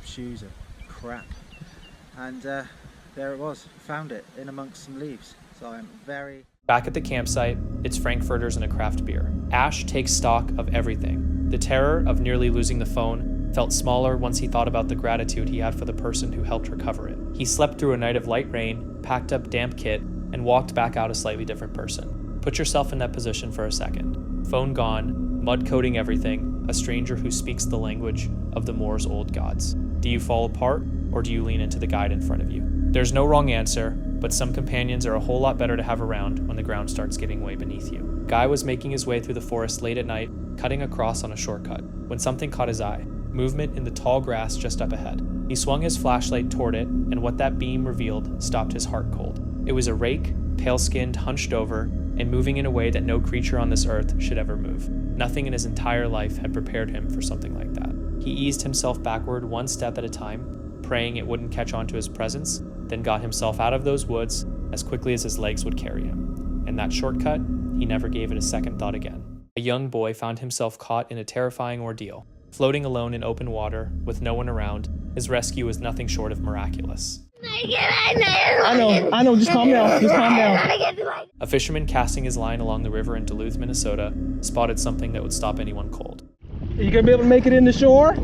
shoes are crap. And there it was, found it in amongst some leaves. So I'm very... Back at the campsite, it's frankfurters and a craft beer. Ash takes stock of everything. The terror of nearly losing the phone felt smaller once he thought about the gratitude he had for the person who helped recover it. He slept through a night of light rain, packed up damp kit, and walked back out a slightly different person. Put yourself in that position for a second. Phone gone, mud coating everything, a stranger who speaks the language of the Moor's old gods. Do you fall apart, or do you lean into the guide in front of you? There's no wrong answer, but some companions are a whole lot better to have around when the ground starts giving way beneath you. Guy was making his way through the forest late at night, cutting across on a shortcut, when something caught his eye. Movement in the tall grass just up ahead. He swung his flashlight toward it, and what that beam revealed stopped his heart cold. It was a rake, pale-skinned, hunched over, and moving in a way that no creature on this earth should ever move. Nothing in his entire life had prepared him for something like that. He eased himself backward one step at a time, praying it wouldn't catch on to his presence, then got himself out of those woods as quickly as his legs would carry him. And that shortcut, he never gave it a second thought again. A young boy found himself caught in a terrifying ordeal. Floating alone in open water, with no one around, his rescue was nothing short of miraculous. I know, just calm down, A fisherman casting his line along the river in Duluth, Minnesota, spotted something that would stop anyone cold. Are you gonna be able to make it in the shore?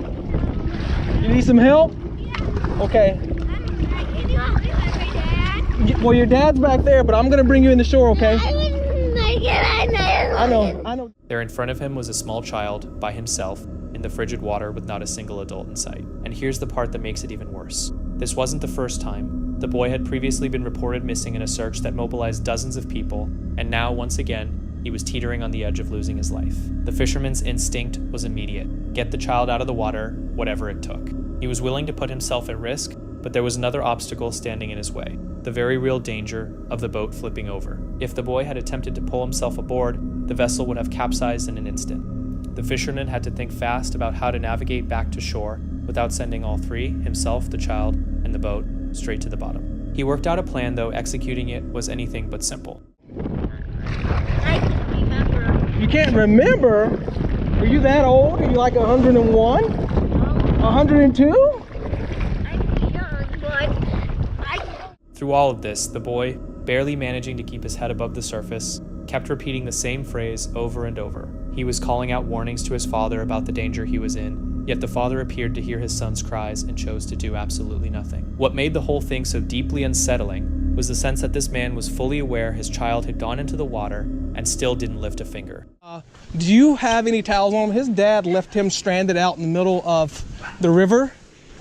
You need some help? Okay. Well, your dad's back there, but I'm gonna bring you in the shore, okay? I know. There in front of him was a small child, by himself, in the frigid water with not a single adult in sight. And here's the part that makes it even worse. This wasn't the first time. The boy had previously been reported missing in a search that mobilized dozens of people, and now, once again, he was teetering on the edge of losing his life. The fisherman's instinct was immediate. Get the child out of the water, whatever it took. He was willing to put himself at risk, but there was another obstacle standing in his way. The very real danger of the boat flipping over. If the boy had attempted to pull himself aboard, the vessel would have capsized in an instant. The fisherman had to think fast about how to navigate back to shore without sending all three, himself, the child, and the boat, straight to the bottom. He worked out a plan, though executing it was anything but simple. You can't remember? Are you that old? Are you like 101? 102? Through all of this, the boy, barely managing to keep his head above the surface, kept repeating the same phrase over and over. He was calling out warnings to his father about the danger he was in, yet the father appeared to hear his son's cries and chose to do absolutely nothing. What made the whole thing so deeply unsettling was the sense that this man was fully aware his child had gone into the water and still didn't lift a finger. Do you have any towels on him? His dad left him stranded out in the middle of the river.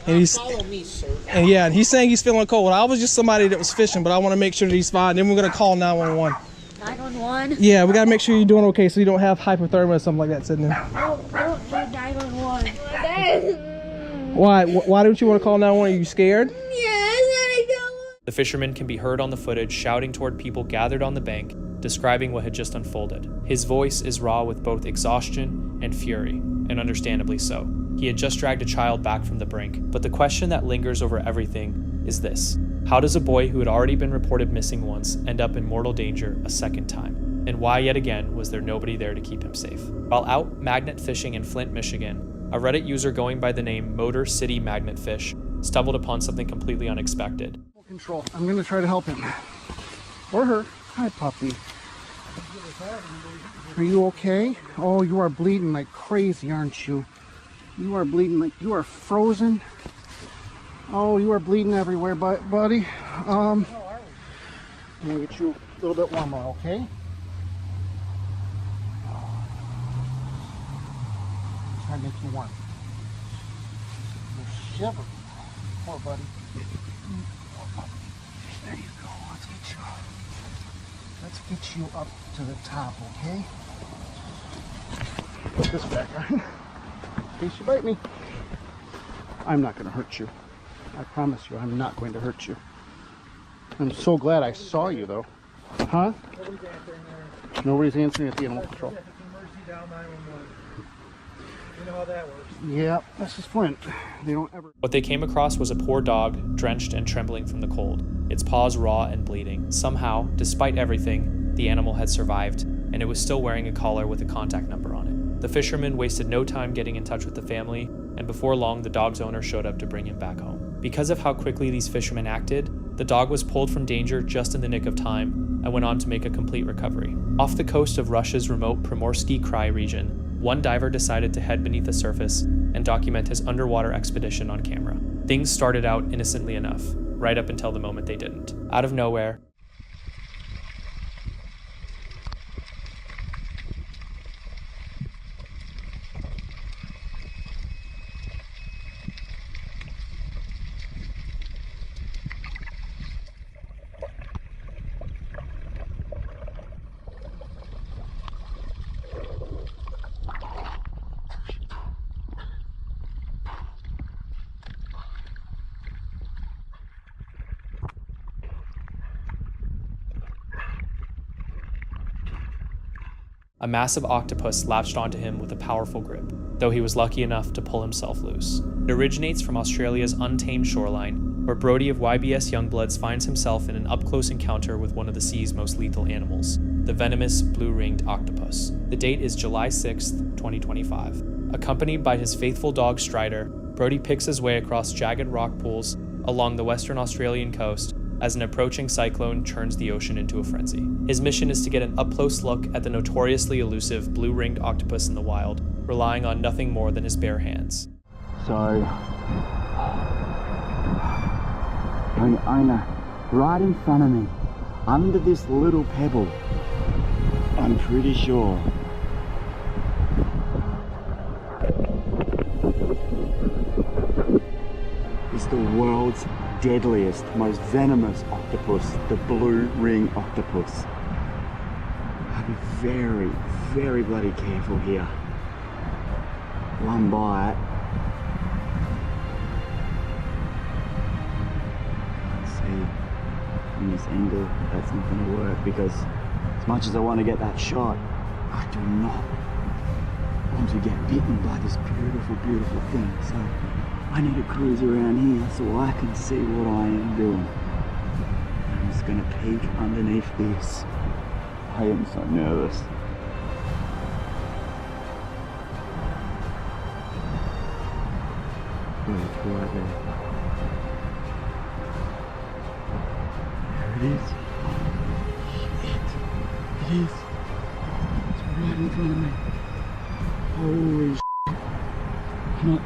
And Follow me, sir. And yeah, and he's saying he's feeling cold. I was just somebody that was fishing, but I want to make sure that he's fine. Then we're going to call 911. 911? Yeah, we got to make sure you're doing okay so you don't have hypothermia or something like that sitting there. Don't do 911. Why don't you want to call 911? Are you scared? The fisherman can be heard on the footage shouting toward people gathered on the bank, describing what had just unfolded. His voice is raw with both exhaustion and fury, and understandably so. He had just dragged a child back from the brink, but the question that lingers over everything is this. How does a boy who had already been reported missing once end up in mortal danger a second time? And why yet again was there nobody there to keep him safe? While out magnet fishing in Flint, Michigan, a Reddit user going by the name Motor City Magnet Fish stumbled upon something completely unexpected. Control. I'm gonna try to help him. Or her. Hi, puppy. Are you okay? Oh, you are bleeding like crazy, aren't you? You are bleeding like you are frozen. Oh, you are bleeding everywhere, buddy. I'm gonna get you a little bit warmer, okay? Try to make you warm. You're shivering. Poor buddy. There you go. Let's get you up to the top, okay? Put this back on. In case you bite me. I'm not going to hurt you. I promise you, I'm not going to hurt you. I'm so glad I saw you, though. Huh? Nobody's answering at the animal control. You know how that works. Yeah, that's just Flint. They don't ever. What they came across was a poor dog, drenched and trembling from the cold, its paws raw and bleeding. Somehow, despite everything, the animal had survived, and it was still wearing a collar with a contact number on it. The fisherman wasted no time getting in touch with the family, and before long, the dog's owner showed up to bring him back home. Because of how quickly these fishermen acted, the dog was pulled from danger just in the nick of time and went on to make a complete recovery. Off the coast of Russia's remote Primorsky Krai region, one diver decided to head beneath the surface and document his underwater expedition on camera. Things started out innocently enough, right up until the moment they didn't. Out of nowhere, a massive octopus latched onto him with a powerful grip, though he was lucky enough to pull himself loose. It originates from Australia's untamed shoreline, where Brody of YBS Youngbloods finds himself in an up-close encounter with one of the sea's most lethal animals, the venomous blue-ringed octopus. The date is July 6th, 2025. Accompanied by his faithful dog Strider, Brody picks his way across jagged rock pools along the Western Australian coast as an approaching cyclone churns the ocean into a frenzy. His mission is to get an up-close look at the notoriously elusive blue-ringed octopus in the wild, relying on nothing more than his bare hands. So, I know, right in front of me, under this little pebble, I'm pretty sure. It's the world's deadliest, most venomous octopus, the blue ring octopus. I'll be very, very bloody careful here. One bite. Can't see from this angle that's not going to work, because as much as I want to get that shot, I do not want to get bitten by this beautiful, beautiful thing. So I need to cruise around here so I can see what I am doing. I'm just gonna peek underneath this. I am so nervous. Oh, it's right there. There it is. It is. It's right in front of me. Holy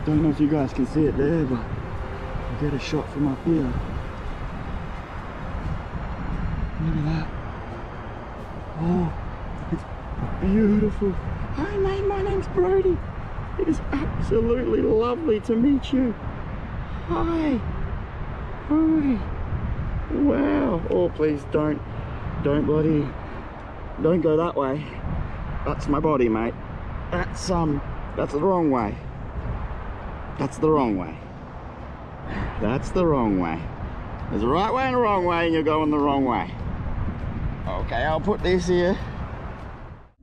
don't know if you guys can see it there, but I'll get a shot from up here. Look at that. Oh, it's beautiful. Hi mate, my name's Brody. It is absolutely lovely to meet you. Hi. Hi. Wow. Oh, please don't go that way. That's my body, mate. That's the wrong way. That's the wrong way. That's the wrong way. There's a right way and a wrong way, and you're going the wrong way. Okay, I'll put this here.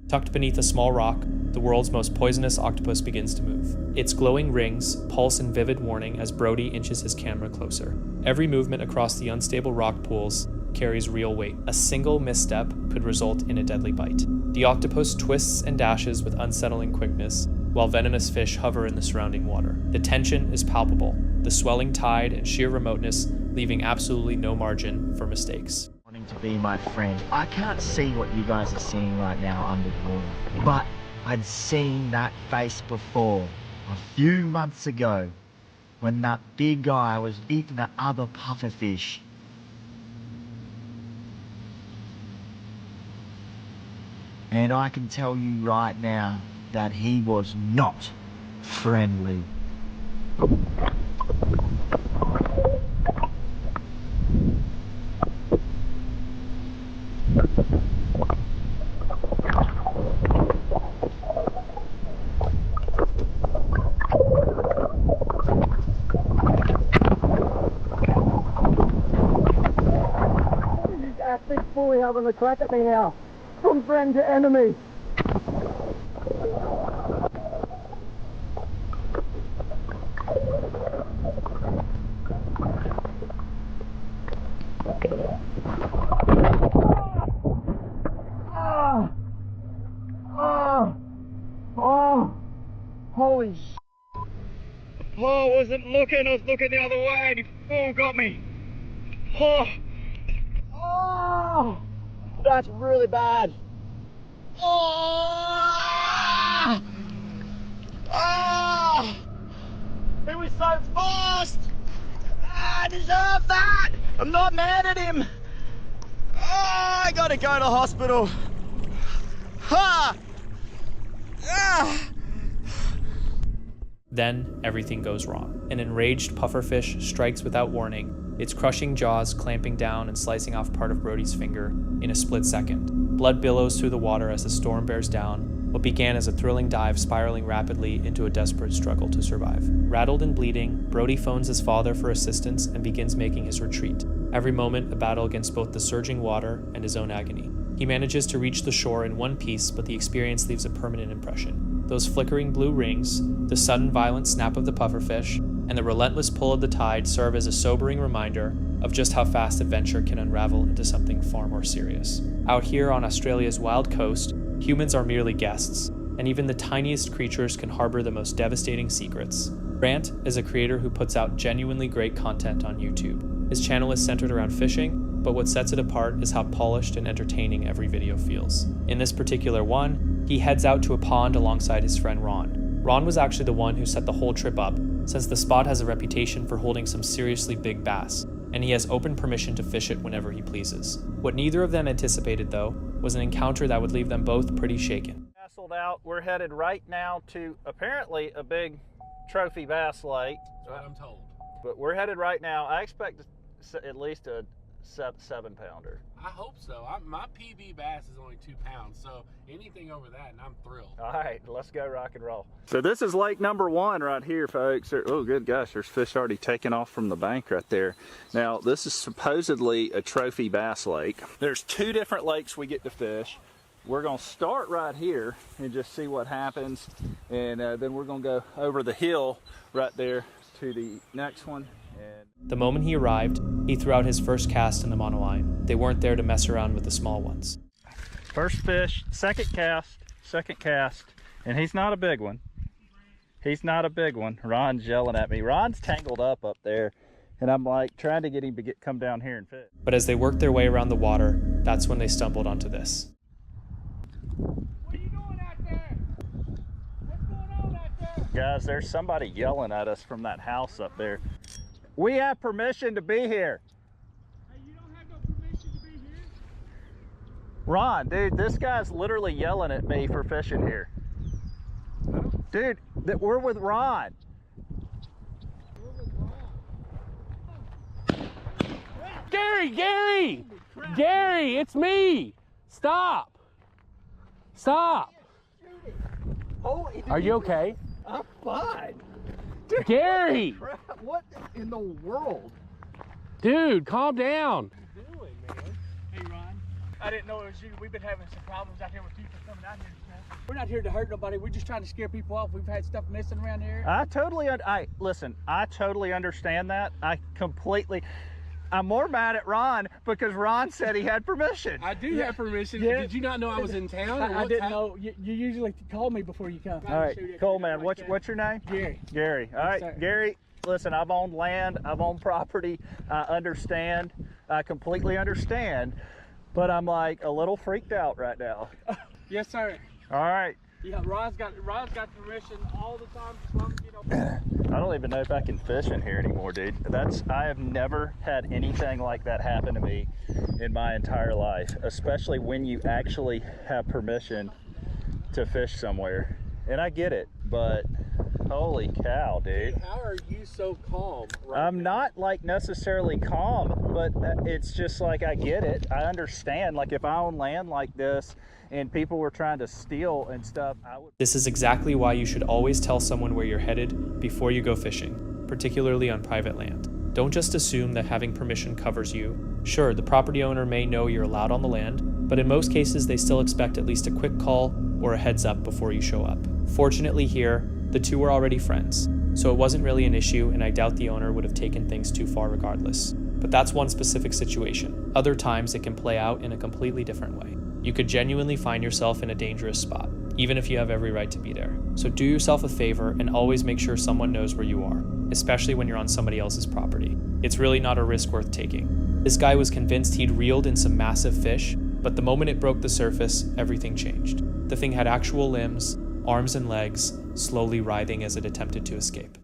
Tucked beneath a small rock, the world's most poisonous octopus begins to move. Its glowing rings pulse in vivid warning as Brody inches his camera closer. Every movement across the unstable rock pools carries real weight. A single misstep could result in a deadly bite. The octopus twists and dashes with unsettling quickness, while venomous fish hover in the surrounding water. The tension is palpable, the swelling tide and sheer remoteness leaving absolutely no margin for mistakes. Wanting to be my friend. I can't see what you guys are seeing right now under the water, but I'd seen that face before, a few months ago, when that big guy was eating the other pufferfish. And I can tell you right now that he was not friendly. having a crack at me now. From friend to enemy. Holy sh**. Oh, I wasn't looking, I was looking the other way and he full got me. Oh, that's really bad. He was so fast. I deserve that. I'm not mad at him. I gotta go to hospital. Then everything goes wrong. An enraged pufferfish strikes without warning, its crushing jaws clamping down and slicing off part of Brody's finger in a split second. Blood billows through the water as the storm bears down what began as a thrilling dive spiraling rapidly into a desperate struggle to survive. Rattled and bleeding, Brody phones his father for assistance and begins making his retreat, every moment a battle against both the surging water and his own agony. He manages to reach the shore in one piece, but the experience leaves a permanent impression. Those flickering blue rings, the sudden violent snap of the pufferfish, and the relentless pull of the tide serve as a sobering reminder of just how fast adventure can unravel into something far more serious. Out here on Australia's wild coast, humans are merely guests, and even the tiniest creatures can harbor the most devastating secrets. Grant is a creator who puts out genuinely great content on YouTube. His channel is centered around fishing, but what sets it apart is how polished and entertaining every video feels. In this particular one, he heads out to a pond alongside his friend Ron. Ron was actually the one who set the whole trip up, since the spot has a reputation for holding some seriously big bass, and he has open permission to fish it whenever he pleases. What neither of them anticipated, though, was an encounter that would leave them both pretty shaken. Castled out, we're headed right now to apparently a big trophy bass lake. That's what I'm told. But we're headed right now. I expect at least a 7-pounder. I hope so. My PB bass is only 2 pounds, so anything over that, and I'm thrilled. All right, let's go rock and roll. So this is lake number 1 right here, folks. Oh, good gosh, there's fish already taking off from the bank right there. Now, this is supposedly a trophy bass lake. There's 2 different lakes we get to fish. We're gonna start right here and just see what happens, and then we're gonna go over the hill right there to the next one. The moment he arrived, he threw out his first cast in the monoline. They weren't there to mess around with the small ones. First fish, second cast, and he's not a big one. He's not a big one. Ron's yelling at me. Ron's tangled up there, and I'm like trying to get him to come down here and fish. But as they worked their way around the water, that's when they stumbled onto this. What are you doing out there? What's going on out there? Guys, there's somebody yelling at us from that house up there. We have permission to be here. Hey, you don't have no permission to be here? Ron, dude, this guy's literally yelling at me for fishing here. Dude, we're with Ron. Gary, it's me. Stop. Are you okay? I'm fine. Gary! Crap, what in the world? Dude, calm down. What are you doing, man? Hey, Ron. I didn't know it was you. We've been having some problems out here with people coming out here. We're not here to hurt nobody. We're just trying to scare people off. We've had stuff missing around here. I totally understand that. I'm more mad at Ron because Ron said he had permission. I do have permission. Yeah. Did you not know I was in town? I didn't know. You usually call me before you come. All right, cool, man. What's your name? Gary. All right, Yes, Gary. Listen, I've owned land. I've owned property. I understand. I completely understand. But I'm like a little freaked out right now. Yes, sir. All right. Yeah, Ron's got permission all the time. As long as you don't. I don't even know if I can fish in here anymore, dude. I have never had anything like that happen to me in my entire life, especially when you actually have permission to fish somewhere. And I get it, but holy cow, dude. How are you so calm right I'm now? not like necessarily calm, but it's just like I get it. I understand. Like if I own land like this and people were trying to steal and stuff, I would. This is exactly why you should always tell someone where you're headed before you go fishing, particularly on private land. Don't just assume that having permission covers you. Sure, the property owner may know you're allowed on the land, but in most cases they still expect at least a quick call or a heads up before you show up. Fortunately here, the two were already friends, so it wasn't really an issue, and I doubt the owner would have taken things too far regardless. But that's one specific situation. Other times it can play out in a completely different way. You could genuinely find yourself in a dangerous spot, even if you have every right to be there. So do yourself a favor and always make sure someone knows where you are, especially when you're on somebody else's property. It's really not a risk worth taking. This guy was convinced he'd reeled in some massive fish, but the moment it broke the surface, everything changed. The thing had actual limbs, arms and legs, slowly writhing as it attempted to escape.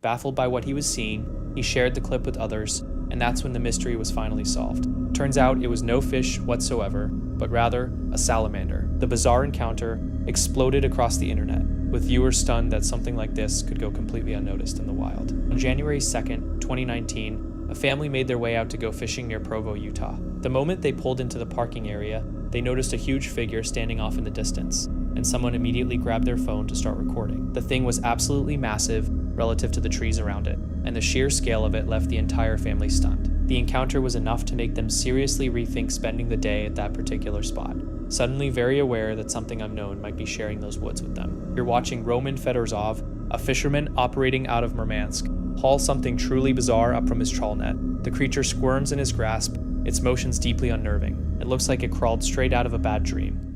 Baffled by what he was seeing, he shared the clip with others, and that's when the mystery was finally solved. Turns out it was no fish whatsoever, but rather a salamander. The bizarre encounter exploded across the internet, with viewers stunned that something like this could go completely unnoticed in the wild. On January 2nd, 2019, a family made their way out to go fishing near Provo, Utah. The moment they pulled into the parking area, they noticed a huge figure standing off in the distance, and someone immediately grabbed their phone to start recording. The thing was absolutely massive relative to the trees around it, and the sheer scale of it left the entire family stunned. The encounter was enough to make them seriously rethink spending the day at that particular spot, suddenly very aware that something unknown might be sharing those woods with them. You're watching Roman Fedorzov, a fisherman operating out of Murmansk, haul something truly bizarre up from his trawl net. The creature squirms in his grasp, its motions deeply unnerving. It looks like it crawled straight out of a bad dream.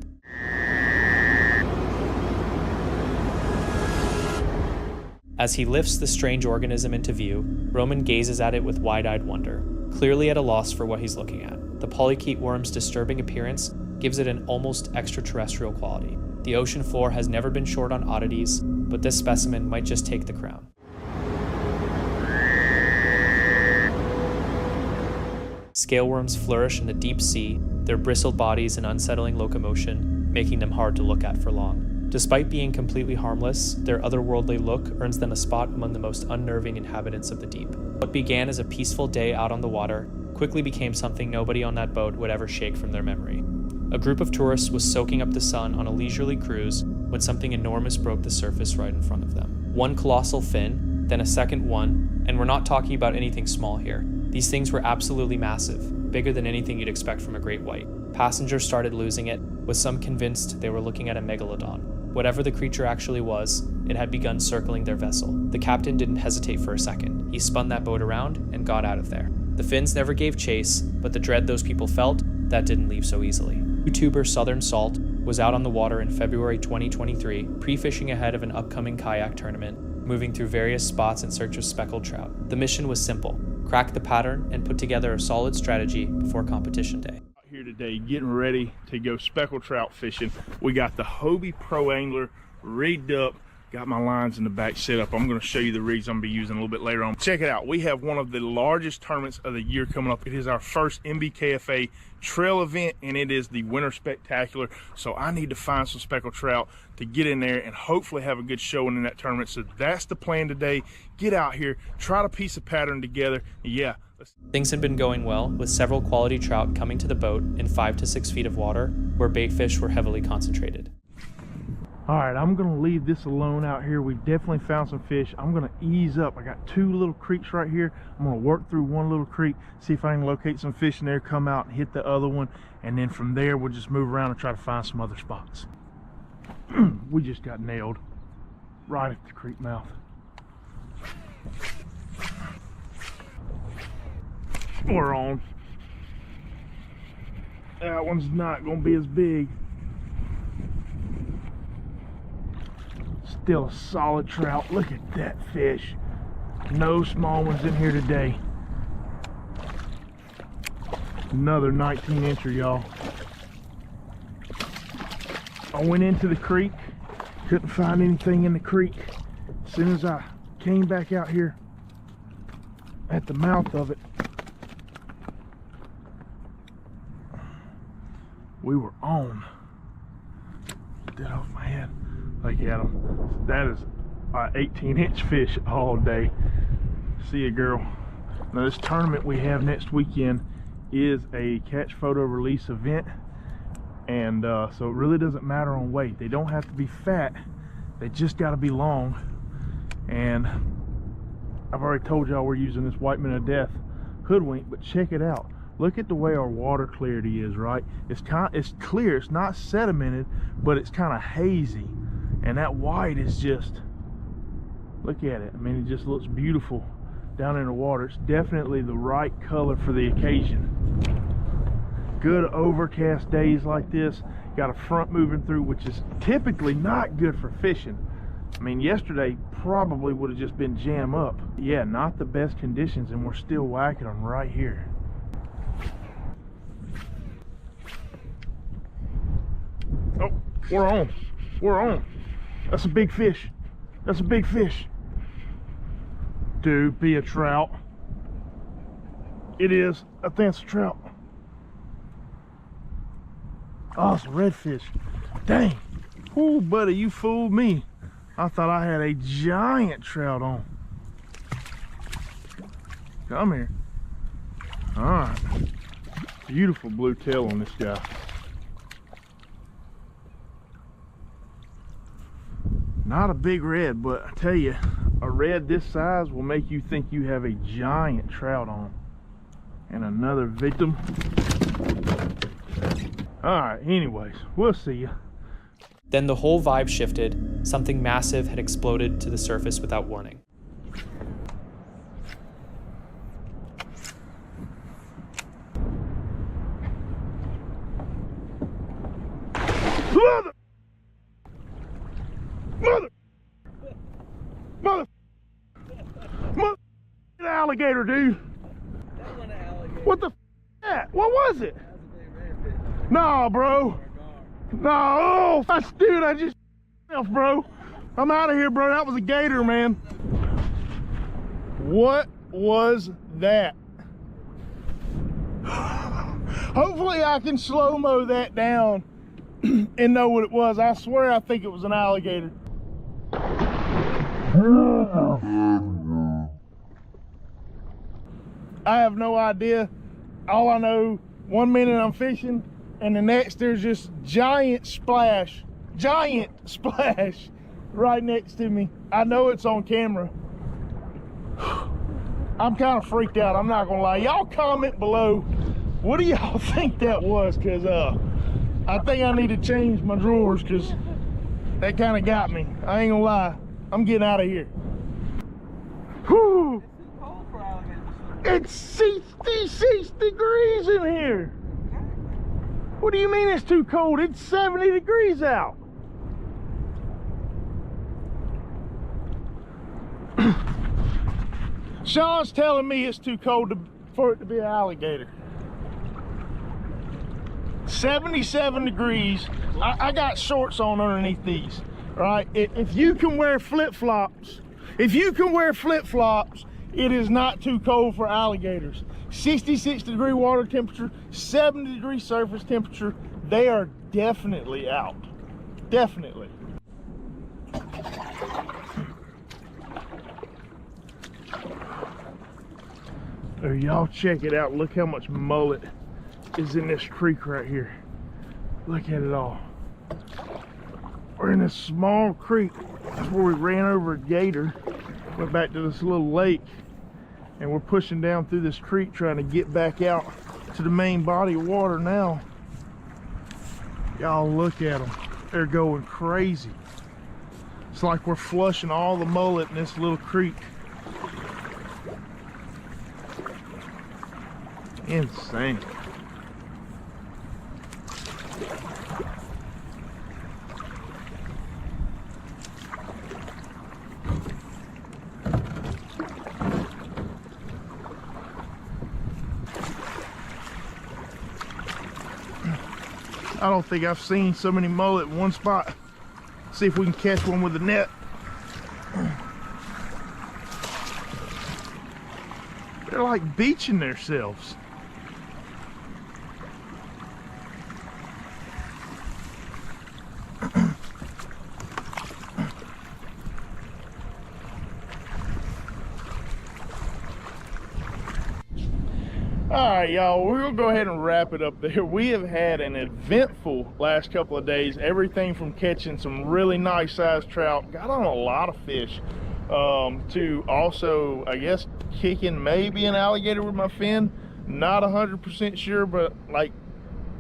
As he lifts the strange organism into view, Roman gazes at it with wide-eyed wonder, clearly at a loss for what he's looking at. The polychaete worm's disturbing appearance gives it an almost extraterrestrial quality. The ocean floor has never been short on oddities, but this specimen might just take the crown. Scale worms flourish in the deep sea, their bristled bodies and unsettling locomotion making them hard to look at for long. Despite being completely harmless, their otherworldly look earns them a spot among the most unnerving inhabitants of the deep. What began as a peaceful day out on the water quickly became something nobody on that boat would ever shake from their memory. A group of tourists was soaking up the sun on a leisurely cruise when something enormous broke the surface right in front of them. One colossal fin, then a second one, and we're not talking about anything small here. These things were absolutely massive, bigger than anything you'd expect from a great white. Passengers started losing it, with some convinced they were looking at a megalodon. Whatever the creature actually was, it had begun circling their vessel. The captain didn't hesitate for a second. He spun that boat around and got out of there. The fins never gave chase, but the dread those people felt, that didn't leave so easily. YouTuber Southern Salt was out on the water in February 2023, pre-fishing ahead of an upcoming kayak tournament, moving through various spots in search of speckled trout. The mission was simple: crack the pattern and put together a solid strategy before competition day. Here today getting ready to go speckled trout fishing. We got the Hobie Pro Angler rigged up, got my lines in the back set up. I'm going to show you the rigs I'm going to be using a little bit later on. Check it out, we have one of the largest tournaments of the year coming up. It is our first MBKFA trail event, and it is the Winter Spectacular. So I need to find some speckled trout to get in there and hopefully have a good showing in that tournament. So that's the plan today. Get out here, try to piece a pattern together. Yeah. Things had been going well, with several quality trout coming to the boat in 5 to 6 feet of water, where bait fish were heavily concentrated. All right, I'm gonna leave this alone out here. We definitely found some fish. I'm gonna ease up. I got 2 little creeks right here. I'm gonna work through one little creek, see if I can locate some fish in there, come out and hit the other one, and then from there we'll just move around and try to find some other spots. We just got nailed right at the creek mouth. We're on. That one's not gonna be as big. Still a solid trout. Look at that fish. No small ones in here today. Another 19-incher, y'all. I went into the creek, couldn't find anything in the creek. As soon as I came back out here at the mouth of it, we were on. Get that off my head. Look at them. That is an 18-inch fish all day. See ya, girl. Now this tournament we have next weekend is a catch photo release event, and so it really doesn't matter on weight. They don't have to be fat, they just got to be long. And I've already told y'all we're using this White Men of Death hoodwink, but check it out. Look at the way our water clarity is, right? It's clear, it's not sedimented, but it's kind of hazy. And that white is just, look at it. I mean, it just looks beautiful down in the water. It's definitely the right color for the occasion. Good overcast days like this, got a front moving through, which is typically not good for fishing. I mean, yesterday probably would have just been jam up. Yeah, not the best conditions, and we're still whacking them right here. Oh, we're on. We're on. That's a big fish. That's a big fish. Dude, be a trout. It is. I think it's a trout. Oh, it's a redfish. Dang. Ooh, buddy, you fooled me. I thought I had a giant trout on. Come here. All right. Beautiful blue tail on this guy. Not a big red, but I tell you, a red this size will make you think you have a giant trout on. And another victim. All right, anyways, we'll see you. Then the whole vibe shifted. Something massive had exploded to the surface without warning. Mother alligator, dude. That wasn't an alligator. What the that? What was it? Nah, bro. No, dude, I just bro. I'm out of here, bro. That was a gator, man. What was that? Hopefully I can slow-mo that down and know what it was. I swear I think it was an alligator. I have no idea. All I know, 1 minute I'm fishing and the next there's just giant splash right next to me. I know it's on camera. I'm kind of freaked out, I'm not gonna lie. Y'all comment below, what do y'all think that was? Cause I think I need to change my drawers because that kind of got me. I ain't gonna lie, I'm getting out of here. Whew. It's 66 degrees in here. What do you mean it's too cold? It's 70 degrees out. Sean's telling me it's too cold for it to be an alligator. 77 degrees. I got shorts on underneath these, right? If you can wear flip-flops, it is not too cold for alligators. 66 degree water temperature, 70 degree surface temperature. They are definitely out. Definitely. Oh, y'all check it out. Look how much mullet is in this creek right here. Look at it all. We're in this small creek. That's where we ran over a gator. Went back to this little lake. And we're pushing down through this creek trying to get back out to the main body of water now. Y'all look at them. They're going crazy. It's like we're flushing all the mullet in this little creek. Insane. I don't think I've seen so many mullet in one spot. See if we can catch one with a net. They're like beaching themselves. Alright, y'all, we're gonna go ahead and wrap it up there. We have had an eventful last couple of days. Everything from catching some really nice sized trout, got on a lot of fish, to also, I guess, kicking maybe an alligator with my fin. Not 100% sure, but like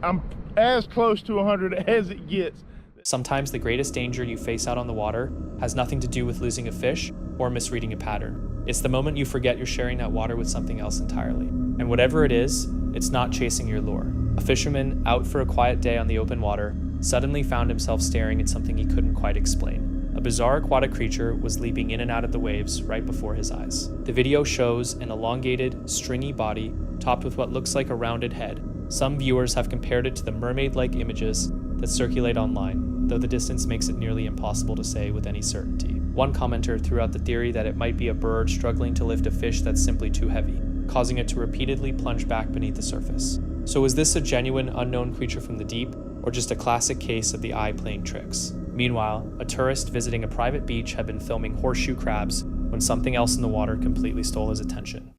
I'm as close to 100 as it gets. Sometimes the greatest danger you face out on the water has nothing to do with losing a fish or misreading a pattern. It's the moment you forget you're sharing that water with something else entirely. And whatever it is, it's not chasing your lure. A fisherman out for a quiet day on the open water suddenly found himself staring at something he couldn't quite explain. A bizarre aquatic creature was leaping in and out of the waves right before his eyes. The video shows an elongated, stringy body topped with what looks like a rounded head. Some viewers have compared it to the mermaid-like images that circulate online, though the distance makes it nearly impossible to say with any certainty. One commenter threw out the theory that it might be a bird struggling to lift a fish that's simply too heavy, causing it to repeatedly plunge back beneath the surface. So is this a genuine unknown creature from the deep, or just a classic case of the eye playing tricks? Meanwhile, a tourist visiting a private beach had been filming horseshoe crabs when something else in the water completely stole his attention.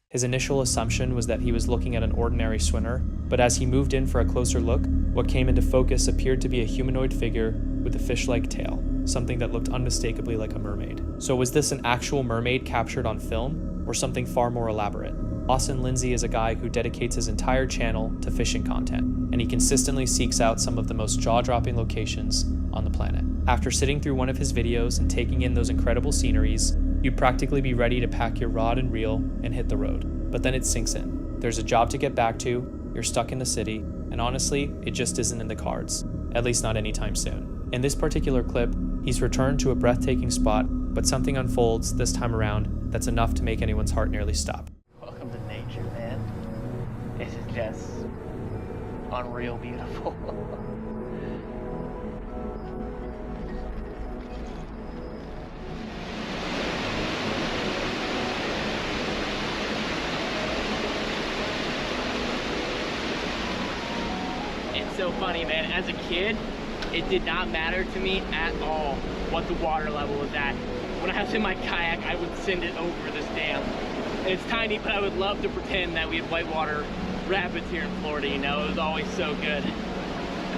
His initial assumption was that he was looking at an ordinary swimmer, but as he moved in for a closer look, what came into focus appeared to be a humanoid figure with a fish-like tail, something that looked unmistakably like a mermaid. So was this an actual mermaid captured on film, or something far more elaborate? Lawson Lindsay is a guy who dedicates his entire channel to fishing content, and he consistently seeks out some of the most jaw-dropping locations on the planet. After sitting through one of his videos and taking in those incredible sceneries, you'd practically be ready to pack your rod and reel and hit the road. But then it sinks in. There's a job to get back to, you're stuck in the city, and honestly, it just isn't in the cards. At least not anytime soon. In this particular clip, he's returned to a breathtaking spot, but something unfolds this time around that's enough to make anyone's heart nearly stop. Welcome to nature, man. This is just unreal beautiful. It's so funny, man. As a kid, it did not matter to me at all what the water level was at. When I was in my kayak, I would send it over this dam. And it's tiny, but I would love to pretend that we had whitewater rapids here in Florida, you know? It was always so good.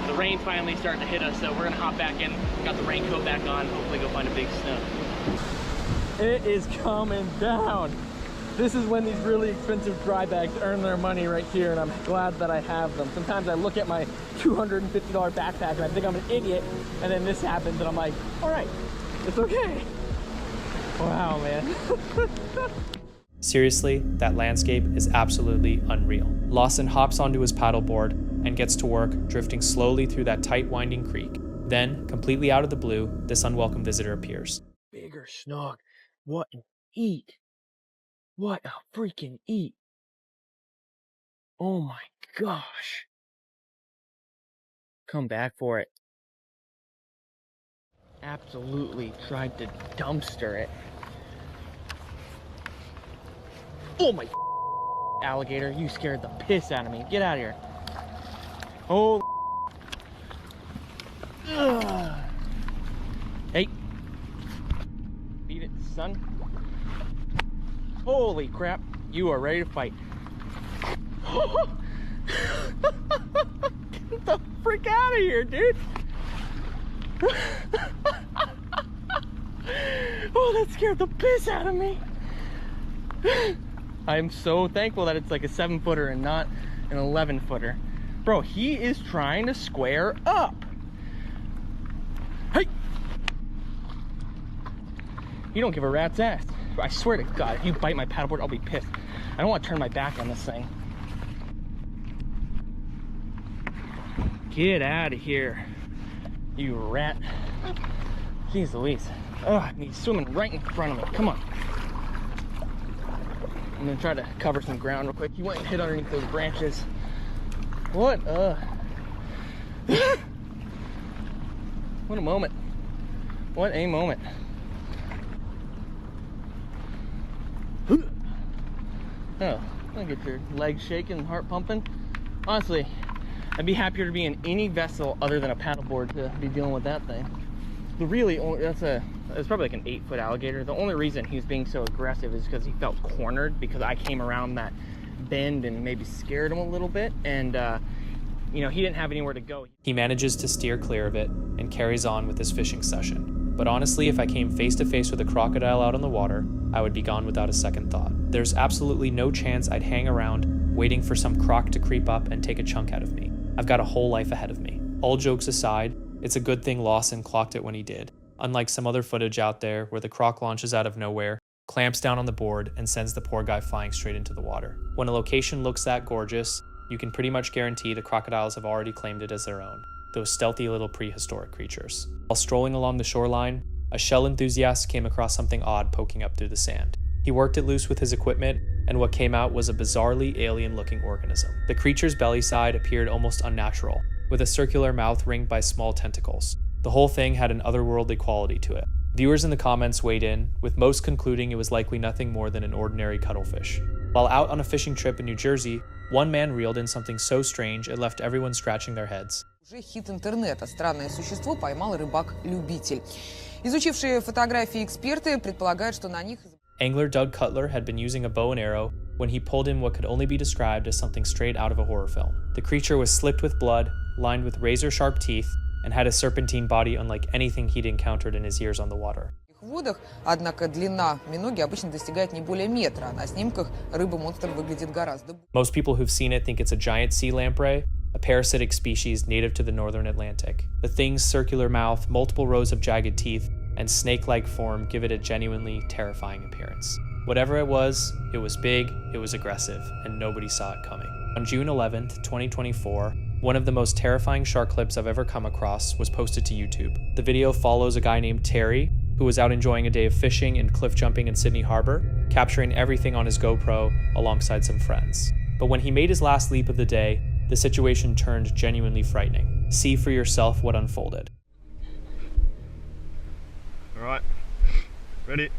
The rain finally starting to hit us, so we're gonna hop back in. Got the raincoat back on, hopefully go find a big snow. It is coming down. This is when these really expensive dry bags earn their money right here, and I'm glad that I have them. Sometimes I look at my $250 backpack and I think I'm an idiot, and then this happens and I'm like, all right, it's okay. Wow, man. Seriously, that landscape is absolutely unreal. Lawson hops onto his paddleboard and gets to work, drifting slowly through that tight winding creek. Then, completely out of the blue, this unwelcome visitor appears. Bigger snug. What an eat. What a freaking eat. Oh my gosh. Come back for it. Absolutely tried to dumpster it. Oh my alligator, you scared the piss out of me. Get out of here. Oh. Ugh. Hey. Beat it, son. Holy crap, you are ready to fight. Get the frick out of here, dude. Oh, that scared the piss out of me. I'm so thankful that it's like a 7-footer and not an 11-footer. Bro, he is trying to square up. Hey! You don't give a rat's ass. I swear to God, if you bite my paddleboard, I'll be pissed. I don't want to turn my back on this thing. Get out of here, you rat. Jeez Louise. Ugh, he's swimming right in front of me. Come on. I'm gonna try to cover some ground real quick. He went and hid underneath those branches. What a moment. What a moment. Oh, I'll get your legs shaking and heart pumping. Honestly, I'd be happier to be in any vessel other than a paddleboard to be dealing with that thing. The really only, it's probably like an 8-foot alligator. The only reason he was being so aggressive is because he felt cornered because I came around that bend and maybe scared him a little bit. And you know, he didn't have anywhere to go. He manages to steer clear of it and carries on with his fishing session. But honestly, if I came face to face with a crocodile out on the water, I would be gone without a second thought. There's absolutely no chance I'd hang around waiting for some croc to creep up and take a chunk out of me. I've got a whole life ahead of me. All jokes aside, it's a good thing Lawson clocked it when he did, unlike some other footage out there where the croc launches out of nowhere, clamps down on the board, and sends the poor guy flying straight into the water. When a location looks that gorgeous, you can pretty much guarantee the crocodiles have already claimed it as their own, those stealthy little prehistoric creatures. While strolling along the shoreline, a shell enthusiast came across something odd poking up through the sand. He worked it loose with his equipment, and what came out was a bizarrely alien-looking organism. The creature's belly side appeared almost unnatural, with a circular mouth ringed by small tentacles. The whole thing had an otherworldly quality to it. Viewers in the comments weighed in, with most concluding it was likely nothing more than an ordinary cuttlefish. While out on a fishing trip in New Jersey, one man reeled in something so strange it left everyone scratching their heads. Уже хит интернета. Странное существо поймал рыбак-любитель. Изучившие фотографии эксперты предполагают, что на них... Angler Doug Cutler had been using a bow and arrow when he pulled in what could only be described as something straight out of a horror film. The creature was slicked with blood, lined with razor-sharp teeth, and had a serpentine body unlike anything he'd encountered in his years on the water. В водах, однако длина миноги обычно достигает не более метра, а на снимках рыба-монстр выглядит гораздо... Most people who've seen it think it's a giant sea lamprey, a parasitic species native to the northern Atlantic. The thing's circular mouth, multiple rows of jagged teeth, and snake-like form give it a genuinely terrifying appearance. Whatever it was big, it was aggressive, and nobody saw it coming. On June 11th, 2024, one of the most terrifying shark clips I've ever come across was posted to YouTube. The video follows a guy named Terry, who was out enjoying a day of fishing and cliff jumping in Sydney Harbor, capturing everything on his GoPro alongside some friends. But when he made his last leap of the day, the situation turned genuinely frightening. See for yourself what unfolded. All right, ready?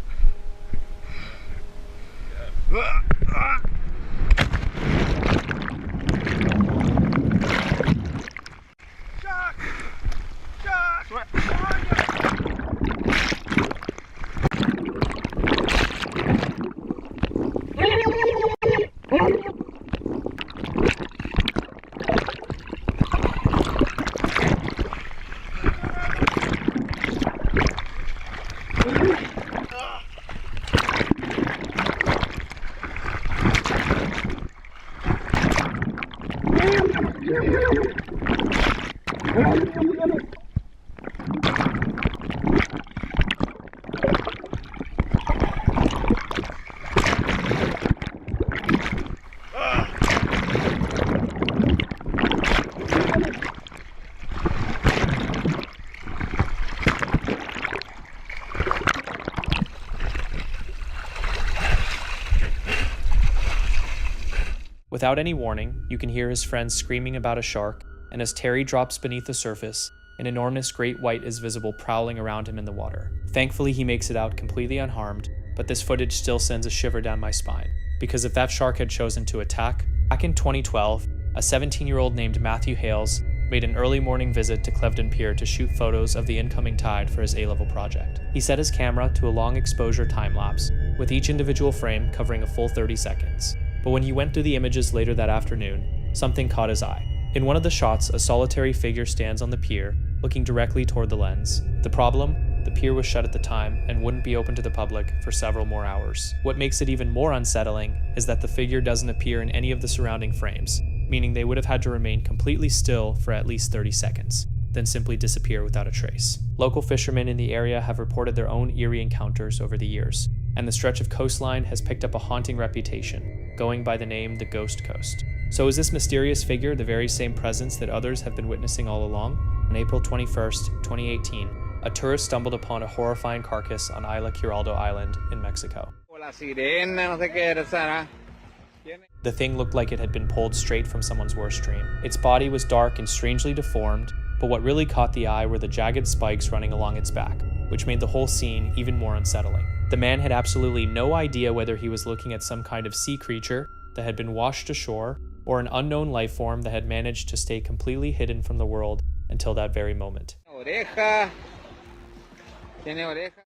Shark! Shark! Without any warning, you can hear his friends screaming about a shark, and as Terry drops beneath the surface, an enormous great white is visible prowling around him in the water. Thankfully, he makes it out completely unharmed, but this footage still sends a shiver down my spine, because if that shark had chosen to attack, back in 2012, a 17-year-old named Matthew Hales made an early morning visit to Clevedon Pier to shoot photos of the incoming tide for his A-level project. He set his camera to a long exposure time-lapse, with each individual frame covering a full 30 seconds. But when he went through the images later that afternoon, something caught his eye. In one of the shots, a solitary figure stands on the pier, looking directly toward the lens. The problem? The pier was shut at the time and wouldn't be open to the public for several more hours. What makes it even more unsettling is that the figure doesn't appear in any of the surrounding frames, meaning they would have had to remain completely still for at least 30 seconds, then simply disappear without a trace. Local fishermen in the area have reported their own eerie encounters over the years, and the stretch of coastline has picked up a haunting reputation, going by the name the Ghost Coast. So is this mysterious figure the very same presence that others have been witnessing all along? On April 21st, 2018, a tourist stumbled upon a horrifying carcass on Isla Giraldo Island in Mexico. The thing looked like it had been pulled straight from someone's worst dream. Its body was dark and strangely deformed, but what really caught the eye were the jagged spikes running along its back, which made the whole scene even more unsettling. The man had absolutely no idea whether he was looking at some kind of sea creature that had been washed ashore or an unknown life form that had managed to stay completely hidden from the world until that very moment.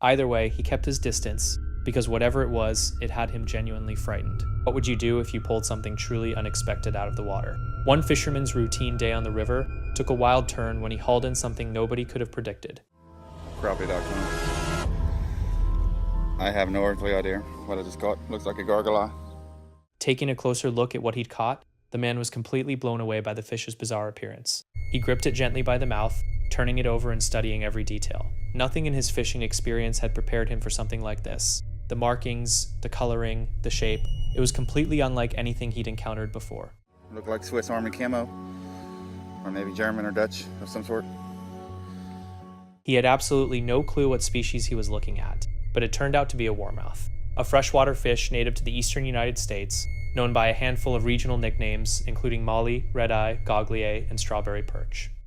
Either way, he kept his distance, because whatever it was, it had him genuinely frightened. What would you do if you pulled something truly unexpected out of the water? One fisherman's routine day on the river took a wild turn when he hauled in something nobody could have predicted. Crappie.com. I have no earthly idea what I just caught. Looks like a gargoyle. Taking a closer look at what he'd caught, the man was completely blown away by the fish's bizarre appearance. He gripped it gently by the mouth, turning it over and studying every detail. Nothing in his fishing experience had prepared him for something like this. The markings, the coloring, the shape, it was completely unlike anything he'd encountered before. Looked like Swiss Army camo, or maybe German or Dutch of some sort. He had absolutely no clue what species he was looking at, but it turned out to be a warmouth, a freshwater fish native to the eastern United States, known by a handful of regional nicknames, including molly, red-eye, goglier, and strawberry perch.